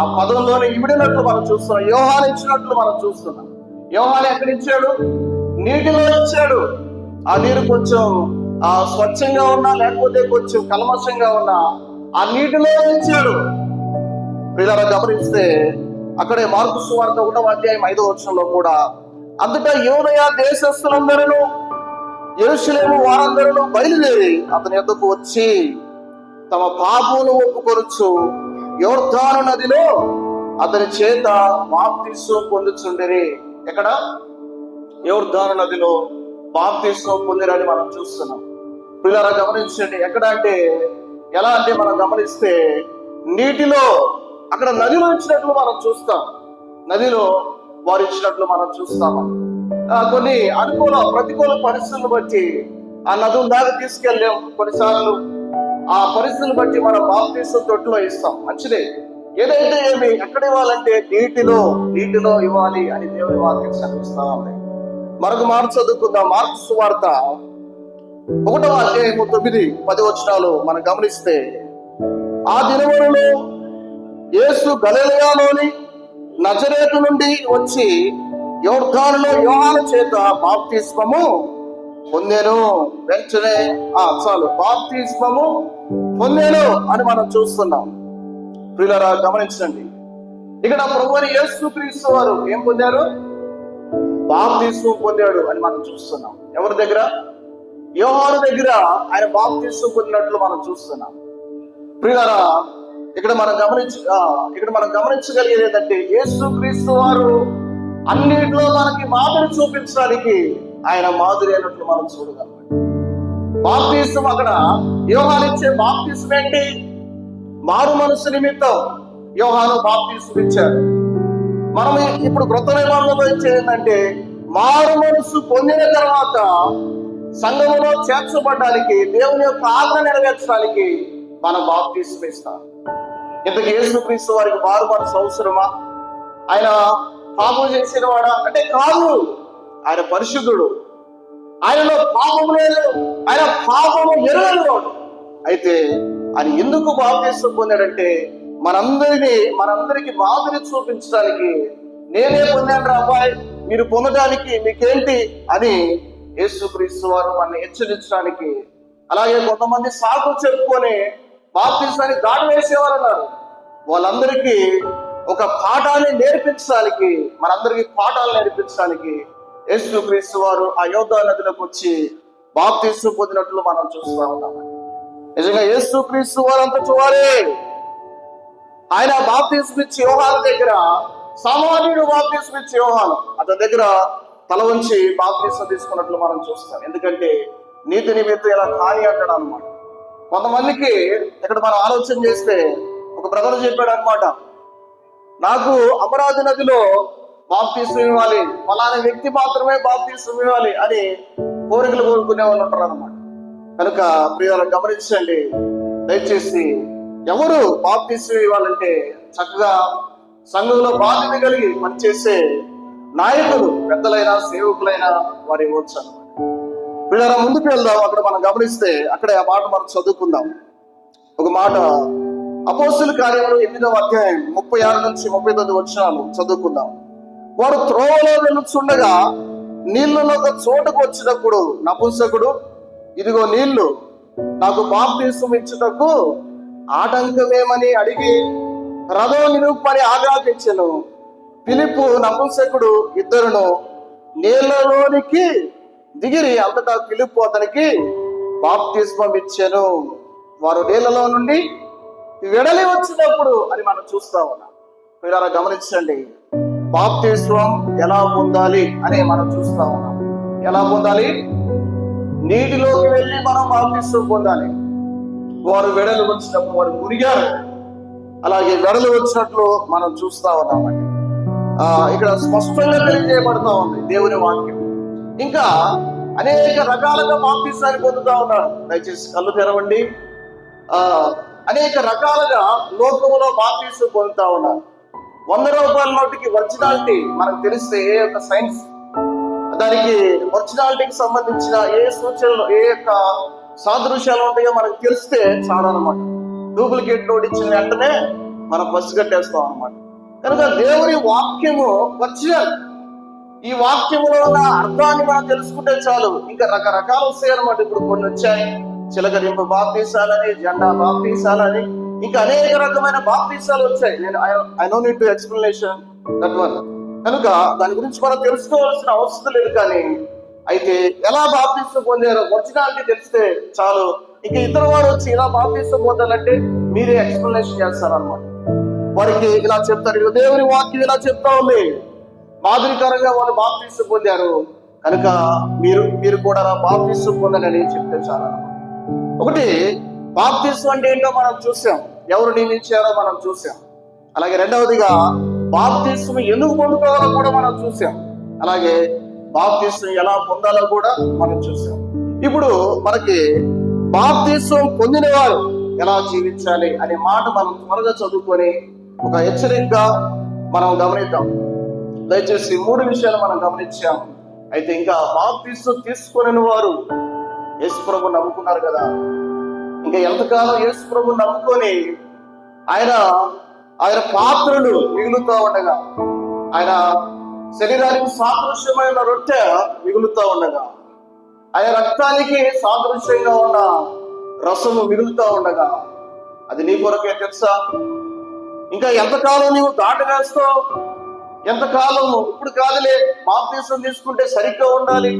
ఆ పదంలోనే ఇమిడినట్లు మనం చూస్తున్నాం. యోహాను ఇచ్చినట్లు మనం చూస్తున్నాం. యోహాను ఎక్కడిచ్చాడు? నీటిలో ఇచ్చాడు. ఆ నీరు కొంచెం స్వచ్ఛంగా ఉన్నా లేకపోతే కొంచెం కల్మషంగా ఉన్నా ఆ నీటిలో ఇచ్చాడు. పిల్లలు గమనిస్తే అక్కడే మార్కు సువార్త 1వ అధ్యాయం 5వ వచనంలో కూడా, అంతటా యూదయ దేశస్థులందరూ యెరూషలేము వారందరూ బయలుదేరి అతని యొద్దకు వచ్చి తమ పాపమును ఒప్పుకొనుచు యోర్దాను నదిలో అతని చేత బాప్తిస్మం పొందుచుండిరి. ఎక్కడ? యోర్దాను నదిలో బాప్తిస్మం పొందిరని మనం చూస్తున్నాం. పిల్లలు గమనించండి. ఎక్కడ అంటే ఎలా అంటే మనం గమనిస్తే నీటిలో, అక్కడ నదిలో ఇచ్చినట్లు మనం చూస్తాం. నదిలో వారు ఇచ్చినట్లు మనం చూస్తాము. కొన్ని ప్రతికూల పరిస్థితులను బట్టి ఆ నదుల దాకా తీసుకెళ్ళాం. కొన్నిసార్లు ఆ పరిస్థితులను బట్టి మనం బాప్తిస్మం తొట్టులో ఇస్తాం. మంచిదే. ఏదైతే ఏమి ఎక్కడ ఇవ్వాలంటే నీటిలో ఇవ్వాలి అని దేవుని వాక్యం సెలవిస్తా ఉంది. మరొక మాట చదువుకుందాం. మార్కు సువార్త 1వ అధ్యాయం 9-10 వచనాలు మనం గమనిస్తే, ఆ దినములలో యేసు గలిలయలోని నజరేతు నుండి వచ్చి యోర్దానులో యోహాను చేత బాప్తిస్మము పొందెను. వెంటనే బాప్తిస్మము పొందెను అని మనం చూస్తున్నాం. ప్రియులారా గమనించండి. ఇక్కడ ప్రభువైన యేసుక్రీస్తు వారు ఏం పొందారు? బాప్తిస్మం పొందాడు అని మనం చూస్తున్నాం. ఎవరి దగ్గర? యోహాను దగ్గర ఆయన బాప్తిస్మం పొందినట్లు మనం చూస్తున్నాం. ప్రియులారా ఇక్కడ మనం గమనించగలిగేది ఏంటంటే, యేసుక్రీస్తు వారు అన్నింటిలో మనకి మాదిరి చూపించడానికి ఆయన మాదిరి అయినట్లు మనం చూడగలం. బాప్తిస్మం అక్కడ యోహాను ఇచ్చే బాప్తిస్మం ఏంటి? మారు మనసు నిమిత్తం యోహాను బాప్తిస్మం ఇచ్చారు. మనం ఇప్పుడు క్రొత్త నిబంధనలో ఇచ్చేది ఏంటంటే, మారు మనసు పొందిన తర్వాత సంఘములో చేర్చబడడానికి, దేవుని యొక్క ఆజ్ఞ నెరవేర్చడానికి మనం బాప్తిస్మం ఇస్తాం. ఇంతకు యేసుక్రీస్తు వారికి మారు మనసు అవసరమా? ఆయన పాపం చేసిన వాడా అంటే కాదు. ఆయన పరిశుద్ధుడు. ఆయనలో పాపం లేదు. ఆయన పాపము ఎరుగని వాడు. అయితే ఆయన ఎందుకు బాప్తిస్మం పొందాడంటే మనందరికి మాదిరి చూపించడానికి, నేనే పొందాను అబ్బాయి, మీరు పొందడానికి మీకేంటి అని యేసుక్రీస్తు వారు మనల్ని హెచ్చరించడానికి. అలాగే కొంతమంది సాకు చెప్పుకొని బాప్తిస్మాన్ని దాడి వేసేవారు ఉన్నారు. వాళ్ళందరికీ ఒక పాఠాన్ని నేర్పించడానికి, మనందరికీ పాఠాలు నేర్పించడానికి యేసుక్రీస్తు వారు ఆ యోర్దాను నదిలోకి వచ్చి బాప్తిస్మం పొందినట్లు మనం చూస్తా ఉన్నాం. నిజంగా యేసుక్రీస్తు వారు అంత చూడాలి. ఆయన బాప్తిస్మం ఇచ్చి యోహాను దగ్గర, సామాన్యుడు బాప్తిస్మం ఇచ్చి యోహాను అతని దగ్గర తల వంచి బాప్తిస్మం తీసుకున్నట్లు మనం చూస్తాం. ఎందుకంటే నీతి నిమిత్తం ఇలా కాని అంటాడు అనమాట. కొంతమందికి ఇక్కడ మనం ఆలోచన చేస్తే, ఒక బ్రదర్ చెప్పాడు అనమాట, నాకు అమరావతి నదిలో బాప్తిస్మం ఇవ్వాలి, ఫలానా వ్యక్తి మాత్రమే బాప్తిస్మం ఇవ్వాలి అని కోరికలు కోరుకునే వాళ్ళు ఉంటారు అనమాట. కనుక ప్రియులను గమనించండి. దయచేసి ఎవరు బాప్తిస్మం ఇవ్వాలంటే చక్కగా సంఘంలో బాధ్యత కలిగి పనిచేసే నాయకులు, పెద్దలైనా సేవకులైనా వారు ఇవ్వచ్చు అనమాట. వీళ్ళ ముందుకు వెళ్దాం. అక్కడ మనం గమనిస్తే అక్కడ ఆ మాట మనం చదువుకుందాం. ఒక మాట అపోస్తుల కార్యములు 8వ అధ్యాయం 36 నుంచి 39 వచనాలు చదువుకుందాం. వాడు త్రోవలో వెళ్తుండగా నీళ్లలో ఒక చోటుకు వచ్చినప్పుడు నపుంసకుడు, ఇదిగో నీళ్లు, నాకు బాప్తిస్మం ఇచ్చుటకు ఆటంకమేమని అడిగి రథం నిలుపని ఆజ్ఞాపించెను. ఫిలిప్పు నపుంసకుడు ఇద్దరును నీళ్లలోనికి దిగిరి. అంతటా ఫిలిప్పు అతనికి బాప్తిస్మం ఇచ్చెను. వారు నీళ్లలో నుండి వెడలి వచ్చినప్పుడు అని మనం చూస్తా ఉన్నాం. మీరు గమనించండి, బాప్తిస్మం ఎలా పొందాలి అని మనం చూస్తా ఉన్నాం. ఎలా పొందాలి? నీటిలోకి వెళ్ళి మనం బాప్తిస్మం పొందాలి. వారు వెడలు వచ్చినప్పుడు వారు మునిగారు, అలాగే వెడలు వచ్చినట్లు మనం చూస్తా ఉన్నామండి. ఇక్కడ స్పష్టంగా తెలియజేయబడతా ఉంది దేవుని వాక్యం. ఇంకా అనేక రకాలుగా బాప్తిస్మాన్ని పొందుతా ఉన్నారు. దయచేసి కళ్ళు తెరవండి. అనేక రకాలుగా లోకములో బాప్తిస్మం పొందుతా ఉన్నారు. 100 రూపాయల నోటికి ఒరిజినాలిటీ మనకు తెలిస్తే ఏ యొక్క సైన్స్ దానికి ఒరిజినాలిటీకి సంబంధించిన ఏ సూచనలు ఏ యొక్క సాదృశ్యాలు ఉంటాయో మనకు తెలిస్తే చాలా అనమాట. డూప్లికేట్ నోట్ ఇచ్చిన వెంటనే మనం బస్సు కట్టేస్తాం అనమాట. కనుక దేవుని వాక్యము ఒరిజినల్. ఈ వాక్యములో ఉన్న అర్థాన్ని మనం తెలుసుకుంటే చాలు. ఇంకా రకరకాలు వస్తాయి అనమాట. ఇప్పుడు కొన్ని వచ్చాయి, చిలకరింపు బాప్తీసాలని, జెండా బాప్తీసాలని, ఇంకా అనేక రకమైన బాప్తీసాలు వచ్చాయి. I know need to explanation that one. కనుక దాని గురించి మనం తెలుసుకోవాల్సిన అవసరం లేదు. కానీ అయితే ఎలా బాప్తీసం పొందారో ఒరిజినాలిటీ తెలిస్తే చాలు. ఇంకా ఇతర వారు వచ్చి ఇలా బాప్తీసం పొందాలంటే మీరే ఎక్స్ప్లెనేషన్ చేస్తారనమాట. వారికి ఇలా చెప్తారు, దేవుని వాక్యం ఇలా చెప్తా ఉంది, మాదిరికరంగా వాళ్ళు బాప్తీసం పొందారు కనుక మీరు కూడా బాప్తీసం పొందని చెప్తే చాలా. ఒకటి, బాప్తీసం అంటే ఏంటో మనం చూసాం, ఎవరు నియమించారో మనం చూసాం. అలాగే రెండవదిగా బాప్తీసం ఎందుకు పొందుకోవాలో కూడా మనం చూసాం. అలాగే బాప్తీసం ఎలా పొందాలో కూడా మనం చూసాం. ఇప్పుడు మనకి బాప్తీసం పొందిన వారు ఎలా జీవించాలి అనే మాట మనం త్వరగా చదువుకొని ఒక హెచ్చరికగా మనం గమనిద్దాం. దయచేసి 3 విషయాలు మనం గమనించాం. అయితే ఇంకా బాప్తీసం తీసుకుని వారు యేసు ప్రభు నమ్ముకున్నారు కదా. ఇంకా ఎంతకాలం యేసు ప్రభు నమ్ముకొని ఆయన పాత్రలు మిగులుతూ ఉండగా, ఆయన శరీరానికి సాదృశ్యమైన రొట్టె మిగులుతూ ఉండగా, ఆయన రక్తానికి సాదృశ్యంగా ఉన్న రసము మిగులుతూ ఉండగా, అది నీ కొరకే తెలుసా? ఇంకా ఎంతకాలం నీవు దాట వేస్తావు? ఎంతకాలం ఇప్పుడు కాదులే బాప్తీసం తీసుకుంటే సరిగ్గా ఉండాలి,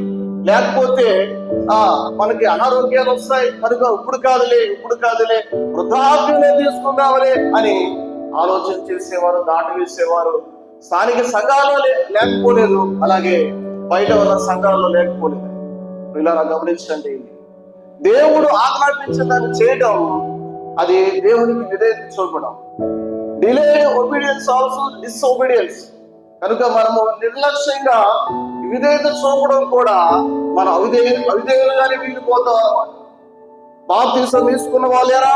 లేకపోతే మనకి అనారోగ్యాలు వస్తాయి కనుక ఇప్పుడు కాదులే వృద్ధాప్యమే తీసుకుందామలే అని ఆలోచన చేసేవారు, దాటి వేసేవారు స్థానిక సంఘాల్లో లేకపోలేదు, అలాగే బయట ఉన్న సంఘాల్లో లేకపోలేదు. ఇలా గమనించండి, దేవుడు ఆజ్ఞాపించిన దాన్ని చేయడం అది దేవునికి విధేయత చూపడం. Delay obedience also disobedience. కనుక మనము నిర్లక్ష్యంగా విధేయత చూపడం కూడా మన అవిధేయులుగానే మిగిలిపోతాం అన్నమాట. బాప్తీసం తీసుకున్న వాళ్ళేరా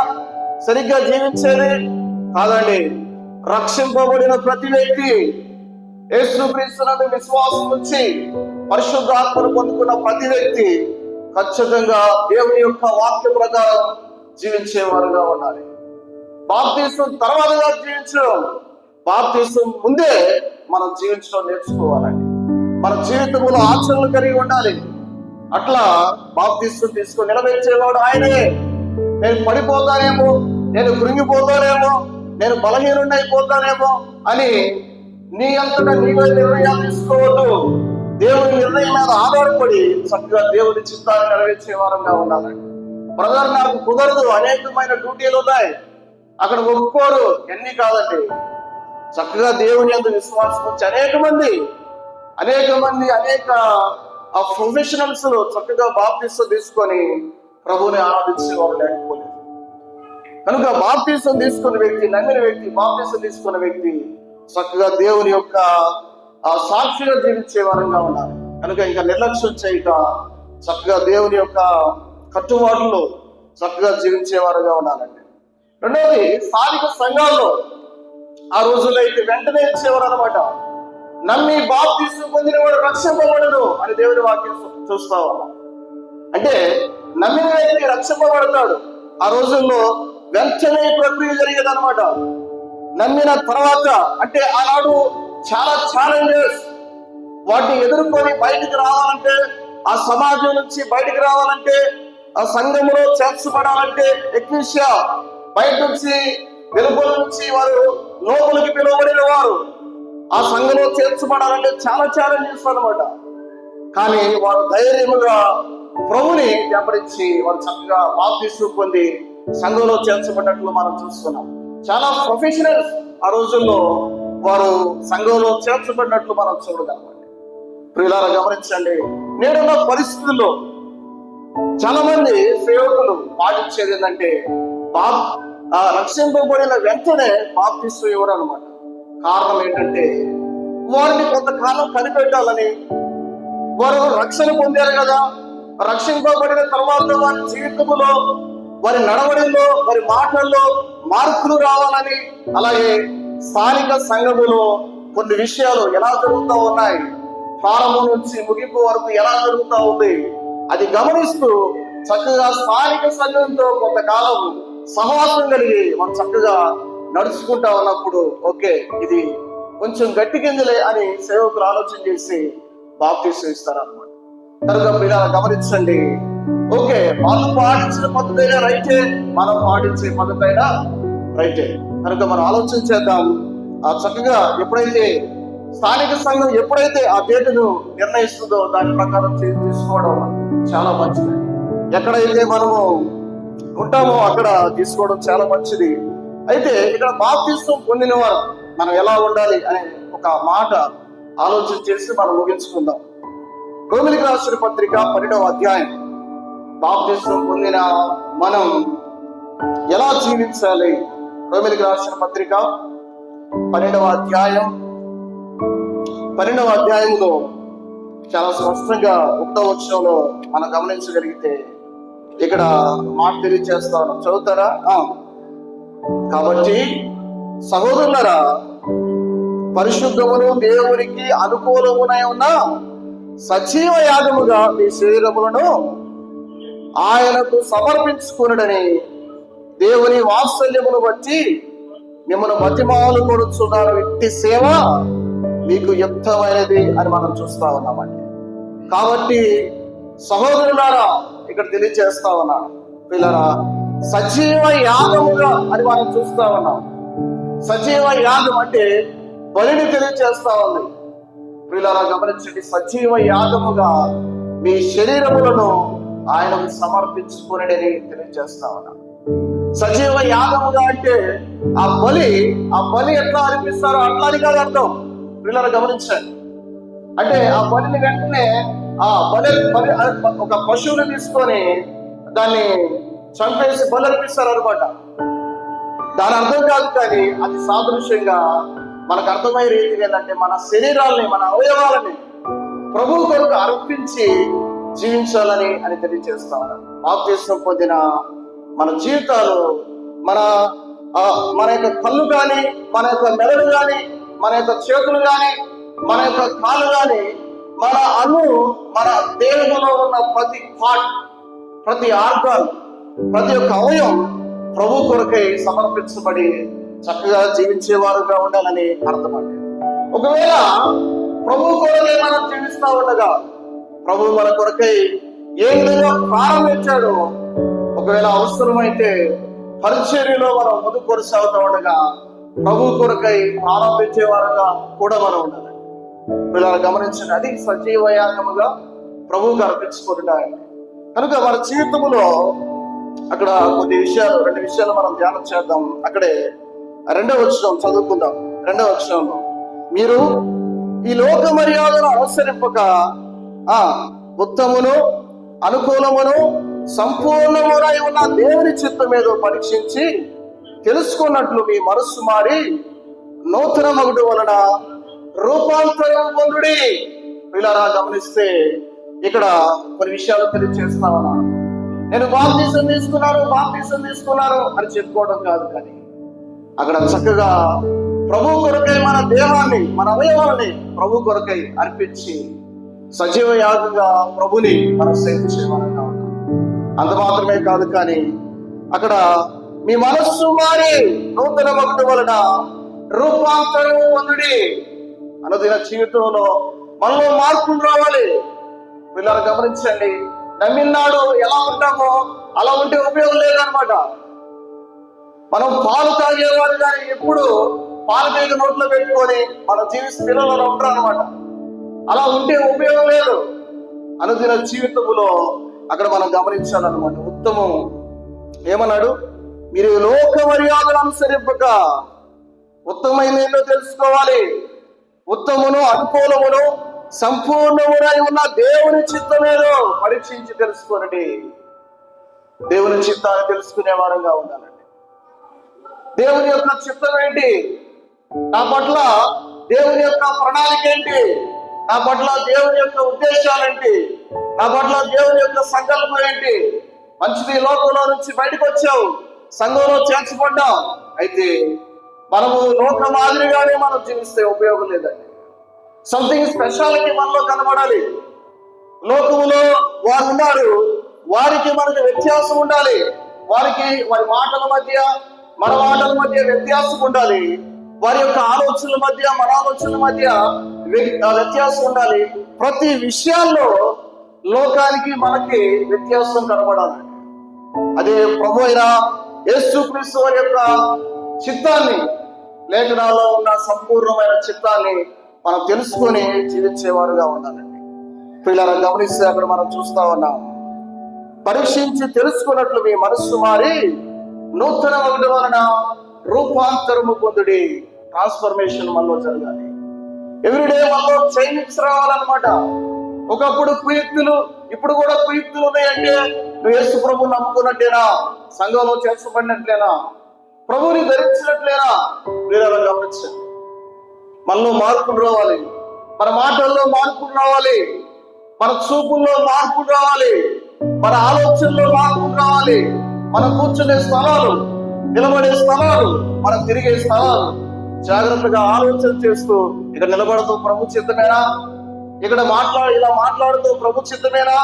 సరిగ్గా జీవించేది కాదండి. రక్షింపబడిన ప్రతి వ్యక్తి, యేసుక్రీస్తునందు విశ్వాసం నుంచి పరిశుద్ధాత్మను పొందుకున్న ప్రతి వ్యక్తి ఖచ్చితంగా దేవుని యొక్క వాక్య ప్రకారం జీవించేవారుగా ఉండాలి. బాప్తీసం తర్వాతగా జీవించడం, బాప్తీసం ముందే మనం జీవించడం నేర్చుకోవాలండి. మన జీవితంలో ఆచరణలు కలిగి ఉండాలి. అట్లా బాప్తీసం తీసుకొని నిలబెట్టేవాడు ఆయనే. నేను పడిపోతానేమో, నేను కృంగిపోతానేమో, నేను బలహీనుండి అయిపోతానేమో అని నీ అంతటా నీవే నిర్ణయాలు తీసుకోవద్దు. దేవుని నిర్ణయం మీద ఆధారపడి చక్కగా దేవుని చిత్తాన్ని నెరవేర్చే వారంగా ఉండాలండి. బ్రదర్ నాకు కుదరదు, అనేకమైన డ్యూటీలు ఉన్నాయి, అక్కడ ఒప్పుకోరు, ఎన్ని కాదండి. చక్కగా దేవుని యందు విశ్వాసం వచ్చి అనేక మంది ప్రొఫెషనల్స్ చక్కగా బాప్తీసం తీసుకొని ప్రభువుని ఆరాధించేవారు లేకపోలేదు. కనుక బాప్తీసం తీసుకున్న వ్యక్తి, నమ్మిన వ్యక్తి, బాప్తీసం తీసుకున్న వ్యక్తి చక్కగా దేవుని యొక్క సాక్షిగా జీవించే వారంగా ఉండాలి. కనుక ఇంకా నిర్లక్ష్యం చేయక చక్కగా దేవుని యొక్క కట్టుబాటులో చక్కగా జీవించేవారుగా ఉండాలండి. రెండవది, స్థానిక సంఘాల్లో ఆ రోజుల్లో అయితే వెంటనే ఇచ్చేవారు అనమాట. నమ్మి బాప్తీసం పొందిన వాడు రక్షింపబడను అని దేవుని వాక్యం చూస్తా ఉన్నాం. అంటే నమ్మిన వ్యక్తి రక్షింపబడతాడు. ఆ రోజుల్లో వెంటనే ఈ ప్రక్రియ జరిగేదన్నమాట. నమ్మిన తర్వాత అంటే ఆనాడు చాలా ఛాలెంజెస్, వాటిని ఎదుర్కొని బయటికి రావాలంటే, ఆ సమాజం నుంచి బయటికి రావాలంటే, ఆ సంఘంలో చేర్చబడాలంటే, ఎక్లీషియా బయట నుంచి వెలుపల నుంచి వారు లోపలికి పిలువబడిన వారు ఆ సంఘంలో చేర్చబడాలంటే చాలా ఛాలెంజెస్ అన్నమాట. కానీ వారు ధైర్యముగా ప్రభుని వెంబడించి వారు చక్కగా బాప్తిస్మం పొంది సంఘంలో చేర్చబడినట్లు మనం చూస్తున్నాం. చాలా ప్రొఫెషనల్స్ ఆ రోజుల్లో వారు సంఘంలో చేర్చబడినట్లు మనం చూడగలమండి. ప్రియులారా గమనించండి, నేడున్న పరిస్థితుల్లో చాలా మంది సేవకులు పాటించేది ఏంటంటే రక్షింపబడిన వెంటనే బాప్తిస్మం ఇవ్వరు అనమాట. కారణం ఏంటంటే వారిని కొంతకాలం కనిపెట్టాలని, వారు రక్షణ పొందారు కదా, రక్షింపబడిన తర్వాత వారి జీవితంలో, వారి నడవడిలో, వారి మాటల్లో మార్పులు రావాలని, అలాగే స్థానిక సంఘములో కొన్ని విషయాలు ఎలా జరుగుతూ ఉన్నాయి, ప్రారంభం నుంచి ముగింపు వరకు ఎలా జరుగుతూ ఉంది, అది గమనిస్తూ చక్కగా స్థానిక సంఘంతో కొంతకాలం సహవాసం కలిగి మనం చక్కగా నడుచుకుంటా ఉన్నప్పుడు ఓకే ఇది కొంచెం గట్టి కిందలే అని సేవకులు ఆలోచన చేసి బాప్తిస్మం ఇస్తారన్నమాట. కనుక మీరు గమనించండి, ఓకే వాళ్ళు పాటించిన పద్ధతి అయినా రైటే, మనం పాటించే పద్ధతి అయినా రైటే. కనుక మనం ఆలోచన చేద్దాం. ఆ చక్కగా ఎప్పుడైతే స్థానిక సంఘం ఎప్పుడైతే ఆ డేటును నిర్ణయిస్తుందో దాని ప్రకారం తీసుకోవడం చాలా మంచిది. ఎక్కడైతే మనము ఉంటామో అక్కడ తీసుకోవడం చాలా మంచిది. అయితే ఇక్కడ బాప్తిస్మం పొందిన వారు మనం ఎలా ఉండాలి అనే ఒక మాట ఆలోచన చేసి మనం ముగించుకుందాం. రోమిలికి రాసిన పత్రిక 12వ అధ్యాయం, బాప్తిస్మం పొందిన మనం ఎలా జీవించాలి? రోమిలికి రాసిన పత్రిక 12వ అధ్యాయంలో చాలా స్పష్టంగా 1వ వచనంలో మనం గమనించగలిగితే ఇక్కడ మాట తెలియజేస్తాను, చదువుతారా? కాబట్టి సహోదరులారా, పరిశుద్ధమును దేవునికి అనుకూలమునై ఉన్న సజీవ యాగముగా మీ శరీరములను ఆయనకు సమర్పించుకునడని దేవుని వాత్సల్యమును బట్టి మిమ్మల్ని బతిమాలు కొడుచున్నారు. ఇట్టి సేవ మీకు యుక్తమైనది అని మనం చూస్తా ఉన్నామండి. కాబట్టి సహోదరులారా ఇక్కడ తెలియజేస్తా ఉన్నాడు, పిల్లరా సజీవ యాగముగా అని మనం చూస్తా ఉన్నాం. సజీవ యాగం అంటే బలిని తెలియజేస్తా ఉంది. పిల్లరా గమనించండి, సజీవ యాగముగా మీ శరీరములను ఆయనకు సమర్పించుకునేది తెలియజేస్తా ఉన్నాం. సజీవ యాగముగా అంటే ఆ బలి ఎట్లా అనిపిస్తారో అట్లా అని కాదు అర్థం. పిల్లలు గమనించండి, అంటే ఆ బలిని వెంటనే బలి ఒక పశువుని తీసుకొని దాన్ని చంపేసి బలి అర్పిస్తారు అనమాట. దాని అర్థం కాదు, కానీ అది సాదృశ్యంగా మనకు అర్థమయ్యే రీతిగా ఏంటంటే మన శరీరాల్ని, మన అవయవాలని ప్రభువు కొరకు అర్పించి జీవించాలని అని తెలియజేస్తా ఉన్నారు. బాప్తిస్మం పొందిన మన జీవితాలు, మన యొక్క కళ్ళు కానీ, మన యొక్క మెదడు కానీ, మన యొక్క చేతులు కానీ, మన యొక్క కాళ్ళు కానీ, మన దేహంలో ఉన్న ప్రతి పార్ట్, ప్రతి ఆర్గాన్, ప్రతి ఒక్క అవయవం ప్రభు కొరకై సమర్పించబడి చక్కగా జీవించేవారుగా ఉండాలని అర్థమండి. ఒకవేళ ప్రభు కొరకై మనం జీవిస్తా ఉండగా ప్రభు మన కొరకై ఏ విధంగా ప్రారంభించాడో, ఒకవేళ అవసరమైతే పరిచర్యలో మనం ముందుకు కొనసాగుతూ ఉండగా ప్రభు కొరకై ప్రారంభించేవారుగా కూడా మనం ఉండాలి. పిల్లలు గమనించండి, అది సజీవ యాగముగా ప్రభువుకు అర్పించుకుంటాయి. కనుక మన జీవితంలో అక్కడ రెండు విషయాలు మనం ధ్యానం చేద్దాం. అక్కడే 2వ వచనం చదువుకుందాం. 2వ వచనంలో, మీరు ఈ లోక మర్యాదను అనుసరింపక ఉత్తమును అనుకూలమును సంపూర్ణమునై ఉన్న దేవుని చిత్తం ఏదో పరీక్షించి తెలుసుకున్నట్లు మీ మనస్సు మారి నూతన మగుడు వలన రూపాంతరం పొందుడి. ఇలా గమనిస్తే ఇక్కడ కొన్ని విషయాలు తెలియజేస్తా ఉన్నాను. నేను బాప్తిసం తీసుకున్నాను అని చెప్పుకోవడం కాదు, కానీ అక్కడ చక్కగా ప్రభు కొరకై మన దేహాన్ని, మన అవయవాలని ప్రభు కొరకై అర్పించి సజీవ యాగంగా ప్రభుని మనం సేవించే వారంగా ఉన్నాం. అంత మాత్రమే కాదు, కానీ అక్కడ మీ మనస్సు మారి నూతన ఒకటి వలన రూపాంతరం పొందుడి. అనుదిన జీవితంలో మనలో మార్పులు రావాలి. వీళ్ళని గమనించండి, నమ్మినాడు ఎలా ఉంటామో అలా ఉంటే ఉపయోగం లేదనమాట. మనం పాలు తాగేవారు కానీ ఎప్పుడు పాలు మీద నోట్లో పెట్టుకొని మనం పిల్లలలో ఉంటారు అనమాట. అలా ఉంటే ఉపయోగం లేదు. అనుదిన జీవితంలో అక్కడ మనం గమనించాలన్నమాట. ఉత్తమం ఏమన్నాడు? మీరు లోక మర్యాదను అనుసరింపక ఉత్తమమైన ఏంటో తెలుసుకోవాలి. ఉత్తమును అనుకూలమును సంపూర్ణమునై ఉన్న దేవుని చిత్తమేదో పరీక్షించి తెలుసుకోనండి. దేవుని చిత్తాన్ని తెలుసుకునే వారంగా ఉండాలండి. దేవుని యొక్క చిత్తం ఏంటి నా పట్ల, దేవుని యొక్క ప్రణాళిక ఏంటి నా పట్ల, దేవుని యొక్క ఉద్దేశాలేంటి నా పట్ల, దేవుని యొక్క సంకల్పం ఏంటి? మంచిది, లోకంలో నుంచి బయటకు వచ్చావు, సంఘంలో చేర్చబడ్డావు, అయితే మనము లోక మాదిరిగానే మనం జీవిస్తే ఉపయోగం లేదండి. సంథింగ్ స్పెషాలిటీ మనలో కనబడాలి. లోకములో వారు ఉన్నారు, వారికి మనకు వ్యత్యాసం ఉండాలి. వారి మాటల మధ్య మన మాటల మధ్య వ్యత్యాసం ఉండాలి. వారి యొక్క ఆలోచనల మధ్య మన ఆలోచనల మధ్య వ్యత్యాసం ఉండాలి. ప్రతి విషయాల్లో లోకానికి మనకి వ్యత్యాసం కనబడాలి. అదే ప్రభు అయిన యేసుక్రీస్తు వారి యొక్క చిత్తాన్ని, లేఖనాల్లో ఉన్న సంపూర్ణమైన చిత్తాన్ని మనం తెలుసుకొని జీవించేవారుగా ఉండాలండి. పిల్లలను గమనిస్తే అక్కడ మనం చూస్తా ఉన్నాం, పరీక్షించి తెలుసుకున్నట్లు మీ మనస్సు మారి నూతన ఒకటి వలన రూపాంతరము పొందుడి. ట్రాన్స్ఫర్మేషన్ మనలో జరగాలి. ఎవ్రీడే మనలో చేంజెస్ రావాలన్నమాట. ఒకప్పుడు కుయుక్తులు, ఇప్పుడు కూడా కుయుక్తులు ఉన్నాయంటే నువ్వు యేసు ప్రభువుని నమ్ముకున్నట్టేనా? సంఘంలో చేర్చబడినట్లేనా? ప్రభువుని ధరించినట్లేనా? వీళ్ళని గమనించండి. మనలో మార్పులు రావాలి. మన మాటల్లో మార్పులు రావాలి. మన చూపుల్లో మార్పులు రావాలి. మన ఆలోచనలో మార్పులు రావాలి. మనం కూర్చునే స్థలాలు, నిలబడే స్థలాలు, మనం తిరిగే స్థలాలు జాగ్రత్తగా ఆలోచన చేస్తూ, ఇక్కడ నిలబడుతూ ప్రభు చిత్తమేనా, ఇక్కడ ఇలా మాట్లాడుతూ ప్రభు చిత్తమేనా,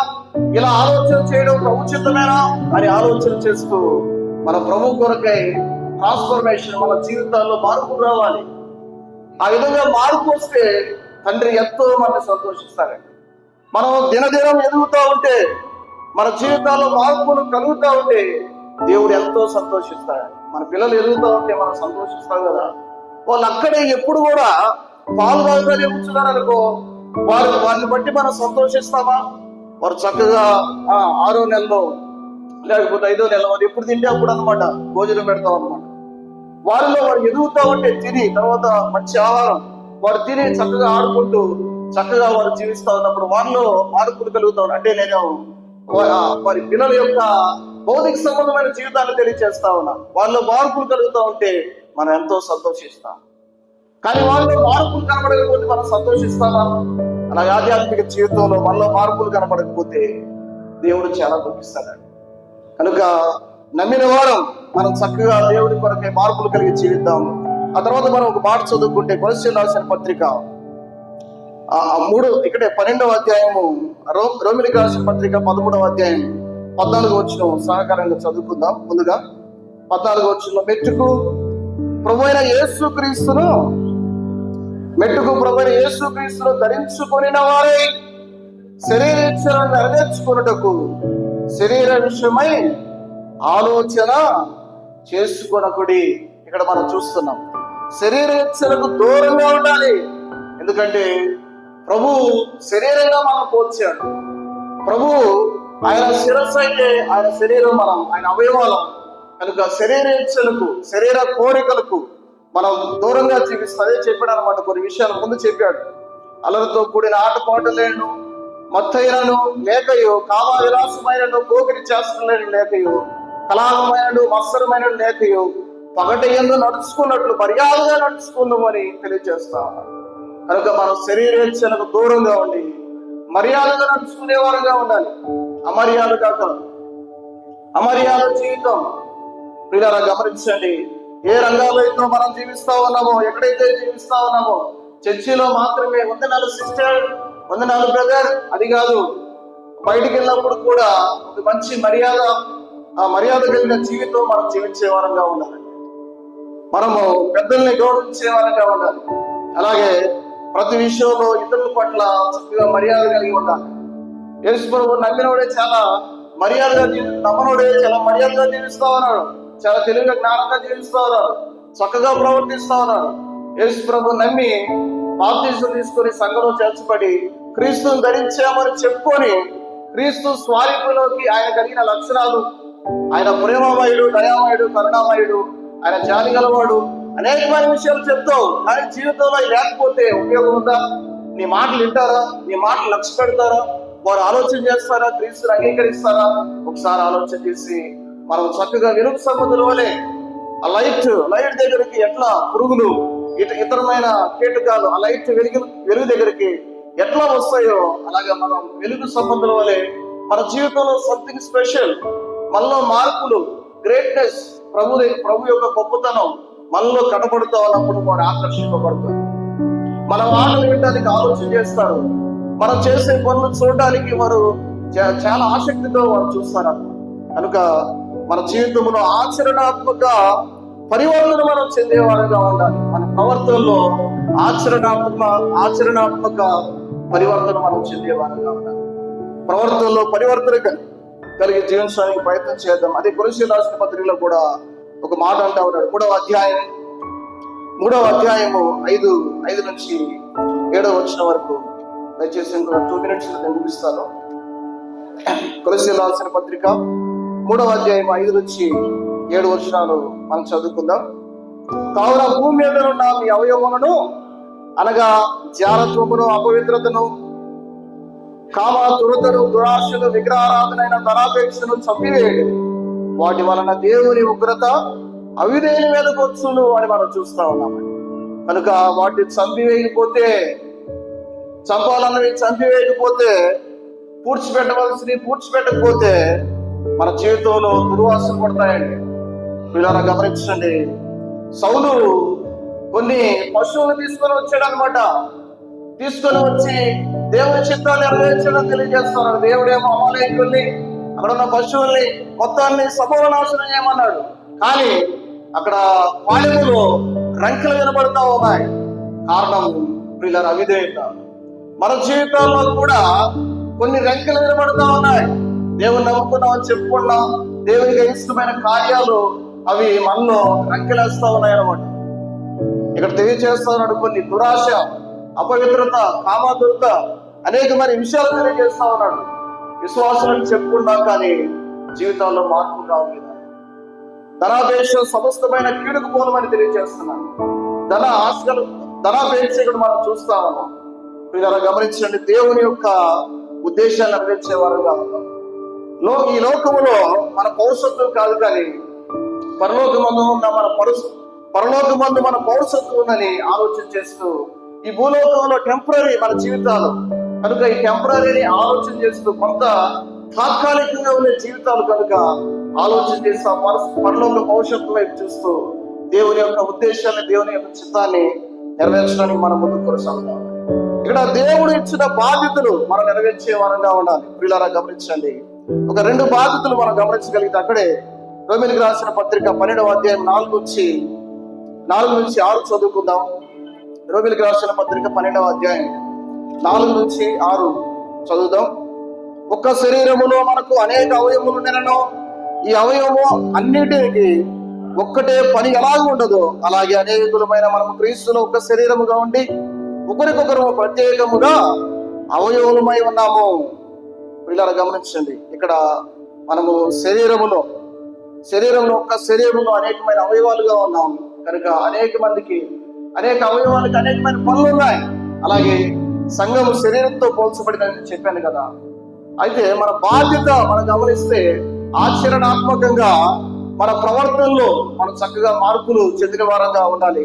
ఇలా ఆలోచన చేయడం ప్రభు చిత్తమేనా అని ఆలోచన చేస్తూ మన ప్రభు కొరకై ట్రాన్స్ఫర్మేషన్, మన జీవితాల్లో మార్పులు రావాలి. ఆ విధంగా మార్పు వస్తే తండ్రి ఎంతో మంది సంతోషిస్తారండి. మనం దినదినం ఎదుగుతూ ఉంటే, మన జీవితాల్లో మార్పులు కలుగుతూ ఉంటే దేవుడు ఎంతో సంతోషిస్తాడు. మన పిల్లలు ఎదుగుతూ ఉంటే మనం సంతోషిస్తాం కదా. వాళ్ళు అక్కడే ఎప్పుడు కూడా పాలు తాగుతానే కూర్చున్నారు అనుకో, వారిని బట్టి మనం సంతోషిస్తామా? వారు చక్కగా 6వ నెలలో లేకపోతే 5వ నెలలో వారు ఎప్పుడు తింటే అప్పుడు అనమాట భోజనం పెడతాం అనమాట. వారిలో వారు ఎదుగుతూ ఉంటే తిని, తర్వాత మంచి ఆహారం వారు తిని చక్కగా ఆడుకుంటూ చక్కగా వారు జీవిస్తూ ఉన్నప్పుడు వారిలో మార్పులు కలుగుతూ ఉంటాయి. అంటే నేను వారి పిల్లల యొక్క భౌతిక సంబంధమైన జీవితాన్ని తెలియజేస్తా ఉన్నా. వాళ్ళలో మార్పులు కలుగుతూ ఉంటే మనం ఎంతో సంతోషిస్తాం. కానీ వాళ్ళలో మార్పులు కనబడకపోతే మనం సంతోషిస్తామా? అలాగే ఆధ్యాత్మిక జీవితంలో మనలో మార్పులు కనబడకపోతే దేవుడు చాలా దుఃఖిస్తాడు. కనుక నమ్మిన వారం మనం చక్కగా దేవుడి కొరకే మార్పులు కలిగి జీవిద్దాం. ఆ తర్వాత మనం ఒక మాట చదువుకుంటే కొలస్సీయులకు రాసిన పత్రిక 12వ అధ్యాయము, రోమిలికి రాసిన పత్రిక 13వ అధ్యాయం 14వ వచనం సహకారంగా చదువుకుందాం. ముందుగా 14వ వచనంలో మెట్టుకు ప్రభు అయిన యేసుక్రీస్తును ధరించుకొనిన వారై శరీరేచ్ఛలను నెరవేర్చుకొనుటకు శరీర విషయమై ఆలోచన చేసుకొనకుడి. ఇక్కడ మనం చూస్తున్నాం, శరీరేచ్ఛలకు దూరంగా ఉండాలి. ఎందుకంటే ప్రభు శరీరంగా మనం పోల్చాడు. ప్రభు ఆయన శిరస్సు అయితే ఆయన శరీరం మనం, ఆయన అవయవాలం. కనుక శరీరేచ్ఛలకు, శరీర కోరికలకు మనం దూరంగా జీవిస్తాం. అదే చెప్పాడు అనమాట. కొన్ని విషయాలు ముందు చెప్పాడు. అలరితో కూడిన ఆటపాటలేను, మత్తైనను లేకయో, కామ విలాసమైనను, పోకిరి చేష్టలేను లేకయో, కలాపమైనను, మత్సరమైనను లేకయో, పగటయందు నడుచుకున్నట్లు మర్యాదగా నడుచుకుందామని తెలియజేస్తా. కనుక మనం శరీరేచ్ఛలకు దూరంగా ఉండి మర్యాదగా నడుచుకునే వారుగా ఉండాలి. అమర్యాద కాక అమర్యాద జీవితం ప్రియులారా గమనించండి. ఏ రంగాల్లో అయితే మనం జీవిస్తా ఉన్నామో, ఎక్కడైతే జీవిస్తా ఉన్నామో, చర్చిలో మాత్రమే వందనాలు సిస్టర్, వందనాలు బ్రదర్, అది కాదు. బయటికి వెళ్ళినప్పుడు కూడా ఒక మంచి మర్యాద, ఆ మర్యాద కలిగిన జీవితం మనం జీవించే వారంగా ఉండాలి. మనము పెద్దల్ని గౌరవించే వారంగా ఉండాలి. అలాగే ప్రతి విషయంలో ఇతరుల పట్ల చక్కగా మర్యాద కలిగి ఉండాలి. యేసు ప్రభువు నమ్మినోడే చాలా మర్యాదగా నమ్మనోడే చాలా మర్యాదగా జీవిస్తా ఉన్నాడు, చాలా తెలివిగా జ్ఞానంగా జీవిస్తా ఉన్నాడు, చక్కగా ప్రవర్తిస్తా ఉన్నాడు. యేసు ప్రభు నమ్మి బాప్తిజం తీసుకొని సంఘంలో చేర్చబడి క్రీస్తుని ధరించామని చెప్పుకొని క్రీస్తు స్వారీపులోకి ఆయన కలిగిన లక్షణాలు, ఆయన ప్రేమమయుడు, దయామయుడు, కరుణామయుడు, ఆయన జాలి గలవాడు, అనేకమైన విషయాలు చెప్తావు. కానీ జీవితంలో లేకపోతే ఉపయోగం ఉందా? నీ మాటలు వింటారా? నీ మాటలు లక్ష్య పెడతారా? వారు ఆలోచన చేస్తారా? క్రీస్తుని అంగీకరిస్తారా? ఒకసారి ఆలోచన చేసి మనం చక్కగా వెలుగు సంబంధుల వలె ఆ లైట్ దగ్గరికి ఎట్లా పురుగులు, ఇతరమైన కీటకాలు ఆ లైట్ వెలుగు దగ్గరికి ఎట్లా వస్తాయో అలాగే మనం వెలుగు సంబంధుల వలె మన జీవితంలో సంథింగ్ స్పెషల్, మనలో మార్పులు, గ్రేట్నెస్, ప్రభు యొక్క గొప్పతనం మనలో కనబడుతూ ఉన్నప్పుడు వారు ఆకర్షింపబడతారు. మన మాటలు వినడానికి ఆలోచన చేస్తారు. మనం చేసే పనులు చూడడానికి వారు చాలా ఆసక్తితో వారు చూస్తారు. కనుక మన జీవితంలో ఆచరణాత్మక పరివర్తన మనం చెందేవారుగా ఉండాలి. మన ప్రవర్తనలో ఆచరణాత్మక పరివర్తన మనం చెందేవారుగా ఉండాలి. ప్రవర్తనలో పరివర్తన కలిగి జీవించడానికి ప్రయత్నం చేద్దాం. అదే కొరింథీయులకు రాసిన పత్రికలో కూడా ఒక మాట అంటా ఉన్నాడు. 3వ అధ్యాయము 5 నుంచి 7వ వచనం వరకు. దయచేసి ఇంకొక 2 minutes నేను ముగిస్తాను. కొరింథీయులకు రాసిన పత్రిక 3వ అధ్యాయం 5 నుంచి 7 వచనాలు మనం చదువుకుందాం. కావున భూమి మీద ఉన్న మీ అవయవములను అనగా జారత్వమును, అపవిత్రతను, కామ, దురతను, దురాశను, విగ్రహారాధనైన ధనాపేక్షను చంపివేయండి. వాటి వలన దేవుని ఉగ్రత అవిధేయుని మీదకు వచ్చును అని మనం చూస్తా ఉన్నామండి. కనుక వాటిని చంపివేయకపోతే, చంపాలన్నవి చంపివేయకపోతే, పూడ్చిపెట్టకపోతే మన జీవితంలో దుర్వాసన పడతాయండి. వీళ్ళని గమనించండి. సౌలు కొన్ని పశువులు తీసుకొని వచ్చాడు అనమాట. తీసుకొని వచ్చి దేవుని చిత్తాన్ని నెరవేర్చడం తెలియజేస్తున్నాడు. దేవుడేమో అమాలేకుల్ని, అక్కడ ఉన్న పశువుల్ని మొత్తాన్ని సమూల నాశనం చేయమన్నాడు. కానీ అక్కడ పాలెములో రంకెలు వినబడతా ఉన్నాయి. కారణం వీళ్ళ అవిధేయత. మన జీవితాల్లో కూడా కొన్ని రంకెలు వినబడతా ఉన్నాయి. దేవుని నమ్ముకున్నామని చెప్పుకున్నాం, దేవునికి ఇష్టమైన కార్యాలు అవి మనలో రంకెలేస్తా ఉన్నాయి అన్నమాట. ఇక్కడ తెలియజేస్తా ఉన్నాడు కొన్ని దురాశ, అపవిత్రత, కామదురత, అనేకమైన విషయాలు తెలియజేస్తా ఉన్నాడు. విశ్వాసాన్ని చెప్పుకున్నాం కానీ జీవితాల్లో మార్పు రావట్లేదు. ధనాపేక్ష సమస్తమైన కీడుకు మూలమని తెలియజేస్తున్నాడు. ధనాపేక్షకుడు మనం చూస్తా ఉన్నాం. మీరు గమనించండి. దేవుని యొక్క ఉద్దేశాన్ని నెరవేర్చే వారుగా ఉన్నాం. ఈ లోకములో మన పౌరుషత్వం కాదు, కానీ పరలోకమందు మన పౌరుషత్వం ఉందని ఆలోచన చేస్తూ ఈ భూలోకంలో టెంపరీ మన జీవితాలు కనుక ఈ టెంపరీని ఆలోచన చేస్తూ కొంత తాత్కాలికంగా ఉండే జీవితాలు కనుక ఆలోచన చేస్తూ పరలోక భవిష్యత్తు వైపు చూస్తూ దేవుని యొక్క ఉద్దేశాన్ని, దేవుని యొక్క చిత్తాన్ని నెరవేర్చడానికి మనం ముందుకు కొనసాగుతాం. ఇక్కడ దేవుడు ఇచ్చిన బాధ్యతలు మనం నెరవేర్చే వారంగా ఉండాలి. వీళ్ళారా గమనించండి. ఒక 2 బాధ్యతలు మనం గమనించగలిగితే అక్కడే రోమీయులకు రాసిన పత్రిక 12వ అధ్యాయం 4 నుంచి 6 చదువుకుందాం. రోమీయులకు రాసిన పత్రిక 12వ అధ్యాయం 4 నుంచి 6 చదువుదాం. ఒక్క శరీరములో మనకు అనేక అవయవములు నెలను, ఈ అవయవము అన్నిటికి ఒక్కటే పని ఎలాగ ఉండదు, అలాగే అనేకులమైన మనము క్రీస్తులో ఒక శరీరముగా ఉండి ఒకరికొకరు ప్రత్యేకముగా అవయవములమై ఉన్నాము. వీళ్ళని గమనించండి. ఇక్కడ మనము శరీరంలో ఒక్క శరీరంలో అనేకమైన అవయవాలుగా ఉన్నాము. కనుక అనేక మందికి అనేక అవయవాలకి అనేకమైన పనులు ఉన్నాయి. అలాగే సంఘము శరీరంతో పోల్చబడిందని చెప్పాను కదా. అయితే మన బాధ్యత మనం గమనిస్తే ఆచరణాత్మకంగా మన ప్రవర్తనలో మనం చక్కగా మార్పులు చెందిన వారంగా ఉండాలి.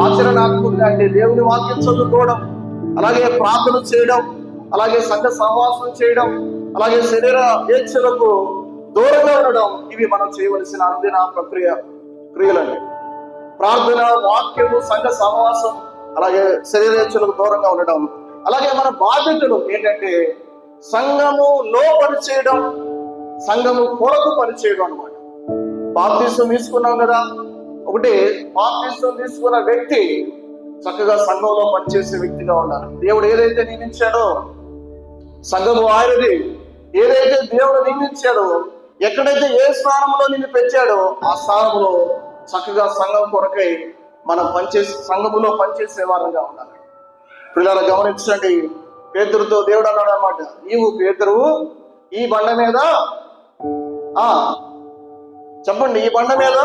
ఆచరణాత్మకంగా అంటే దేవుని వాక్యం చదువుకోవడం, అలాగే ప్రార్థన చేయడం, అలాగే సంఘ సహవాసం చేయడం, అలాగే శరీర ఏచ్ఛలకు దూరంగా ఉండడం, ఇవి మనం చేయవలసిన అనుదిన క్రియలండి. ప్రార్థన, వాక్యము, సంఘ సహవాసం, అలాగే శరీరేచ్ఛలకు దూరంగా ఉండడం. అలాగే మన బాధ్యతలు ఏంటంటే సంఘములో పనిచేయడం, సంఘము కొరకు పనిచేయడం అనమాట. బాప్తిసం తీసుకున్నాం కదా, ఒకటి బాప్తిసం తీసుకున్న వ్యక్తి చక్కగా సంఘంలో పనిచేసే వ్యక్తిగా ఉండాలి. దేవుడు ఏదైతే నియమించాడో, సంఘము ఆయనది, ఏదైతే దేవుడు నియమించాడో, ఎక్కడైతే ఏ స్థానంలో నిన్ను పెట్టాడో ఆ స్థానంలో చక్కగా సంఘం కొరకై మనం సంఘములో పనిచేసే వారంగా ఉండాలి. పిల్లలు గమనించండి, పేతురుతో దేవుడు అన్నాడు అనమాట, నీవు పేతురు ఈ బండ మీద చెప్పండి, ఈ బండ మీద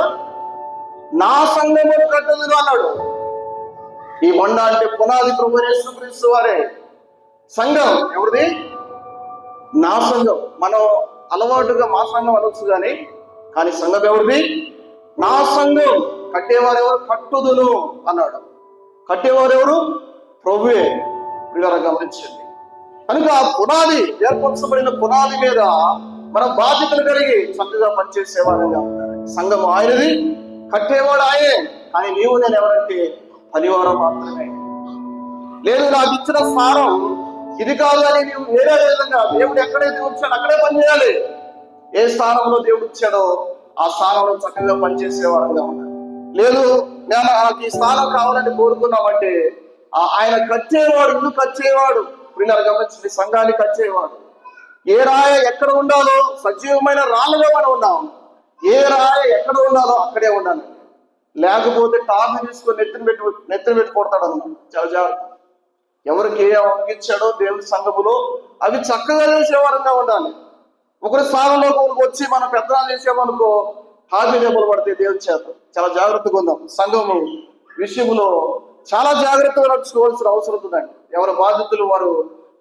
నా సంఘము కట్టదురు అన్నాడు. ఈ బండ అంటే పునాది ప్రభు యేసుక్రీస్తు వారే. సంఘం ఎవరిది? నా సంఘం. మనం అలవాటుగా మా సంఘం అనొచ్చు కానీ సంఘం ఎవరిది? నా సంఘం. కట్టేవారు ఎవరు? కట్టుదును అన్నాడు. కట్టేవారు ఎవరు? ప్రభువే. వీళ్ళ గమనించండి. కనుక పునాది, ఏర్పరచబడిన పునాది మీద మనం బాధ్యతలు కలిగి చక్కగా పనిచేసేవారుగా ఉండాలి. సంఘం ఆయనది, కట్టేవాడు ఆయనే. కానీ నీవు నేను ఎవరంటే పనివారం మాత్రమే. లేదు, నాకు ఇచ్చిన స్థానం ఇది కాదు అని నీవు వేరే విధంగా దేవుడు ఎక్కడైతే వచ్చాడో అక్కడే పనిచేయాలి. ఏ స్థానంలో దేవుడు ఇచ్చాడో ఆ స్థానంలో చక్కగా పనిచేసేవారుగా ఉండాలి. లేదు, నాకు ఈ స్థానం కావాలని కోరుకున్నామంటే ఆయన కచ్చేవాడు, ఇల్లు కచ్చేవాడు. వీళ్ళని గమనించి సంఘాన్ని కచ్చేవాడు. ఏ రాయ ఎక్కడ ఉండాలో, సజీవమైన రాళ్ళుగా మనం ఉన్నాం. ఏ రాయ ఎక్కడ ఉండాలో అక్కడే ఉండాలి. లేకపోతే టార్ని తీసుకొని నెత్తిన పెట్టి కొడతాడు అన్నమాట. చాలా జాగ్రత్త. ఎవరికి ఏ అప్పగించాడో దేవుడి సంఘములో అవి చక్కగా చేసేవారంగా ఉండాలి. ఒకరి స్థానంలో వచ్చి మనం పెద్దలు చేసామనుకో, హామీ దెబ్బలు పడితే దేవుడి చేత చాలా జాగ్రత్తగా ఉందాం. సంఘము విషయంలో చాలా జాగ్రత్తగా నడుచుకోవాల్సిన అవసరం ఉందండి. ఎవరి బాధ్యతలు వారు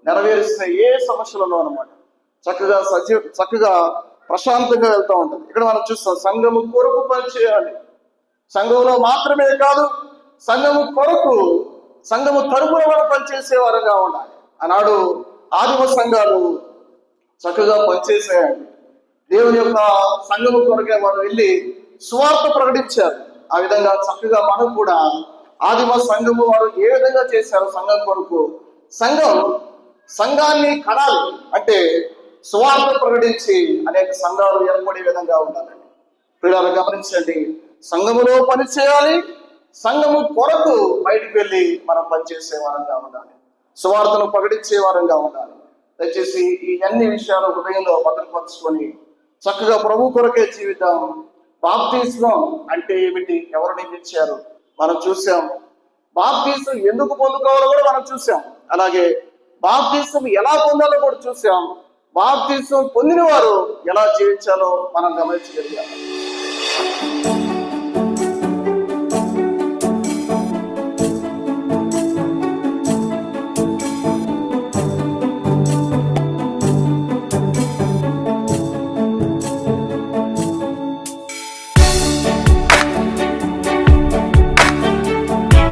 నెరవేరిస్తే ఏ సమస్యలలో అనమాట చక్కగా ప్రశాంతంగా వెళ్తూ ఉంటుంది. ఇక్కడ మనం చూస్తాం, సంఘము కొరకు పనిచేయాలి. సంఘంలో మాత్రమే కాదు, సంఘము కొరకు, సంఘము తరపున మనం పనిచేసేవారుగా ఉండాలి. ఆనాడు ఆదిమ సంఘాలు చక్కగా పనిచేసేయండి. దేవుని యొక్క సంఘము కొరకే వారు వెళ్ళి సువార్త ప్రకటించారు. ఆ విధంగా చక్కగా మనం కూడా ఆదిమ సంఘము వారు ఏ విధంగా చేశారు సంఘం కొరకు, సంఘాన్ని కడాలి అంటే సువార్త ప్రకటించి అనేక సంఘాలు ఏర్పడే విధంగా ఉండాలండి. పిల్లలు గమనించండి, సంఘములో పని చేయాలి, సంఘము కొరకు బయటికి వెళ్ళి మనం పనిచేసే వారంగా ఉండాలి, సువార్తను ప్రకటించే వారంగా ఉండాలి. దయచేసి ఈ అన్ని విషయాలు హృదయంలో భద్రపరుచుకొని చక్కగా ప్రభు కొరకే జీవితం. బాప్తిస్మం అంటే ఏమిటి, ఎవరు నియమించారు మనం చూసాం. బాప్తిస్మం ఎందుకు పొందుకోవాలో కూడా మనం చూసాం. అలాగే బాప్తిస్మం ఎలా పొందాలో కూడా చూసాం. బాప్తిస్మం పొందిన వారు ఎలా జీవించాలో మనం గమనించగలిగాం.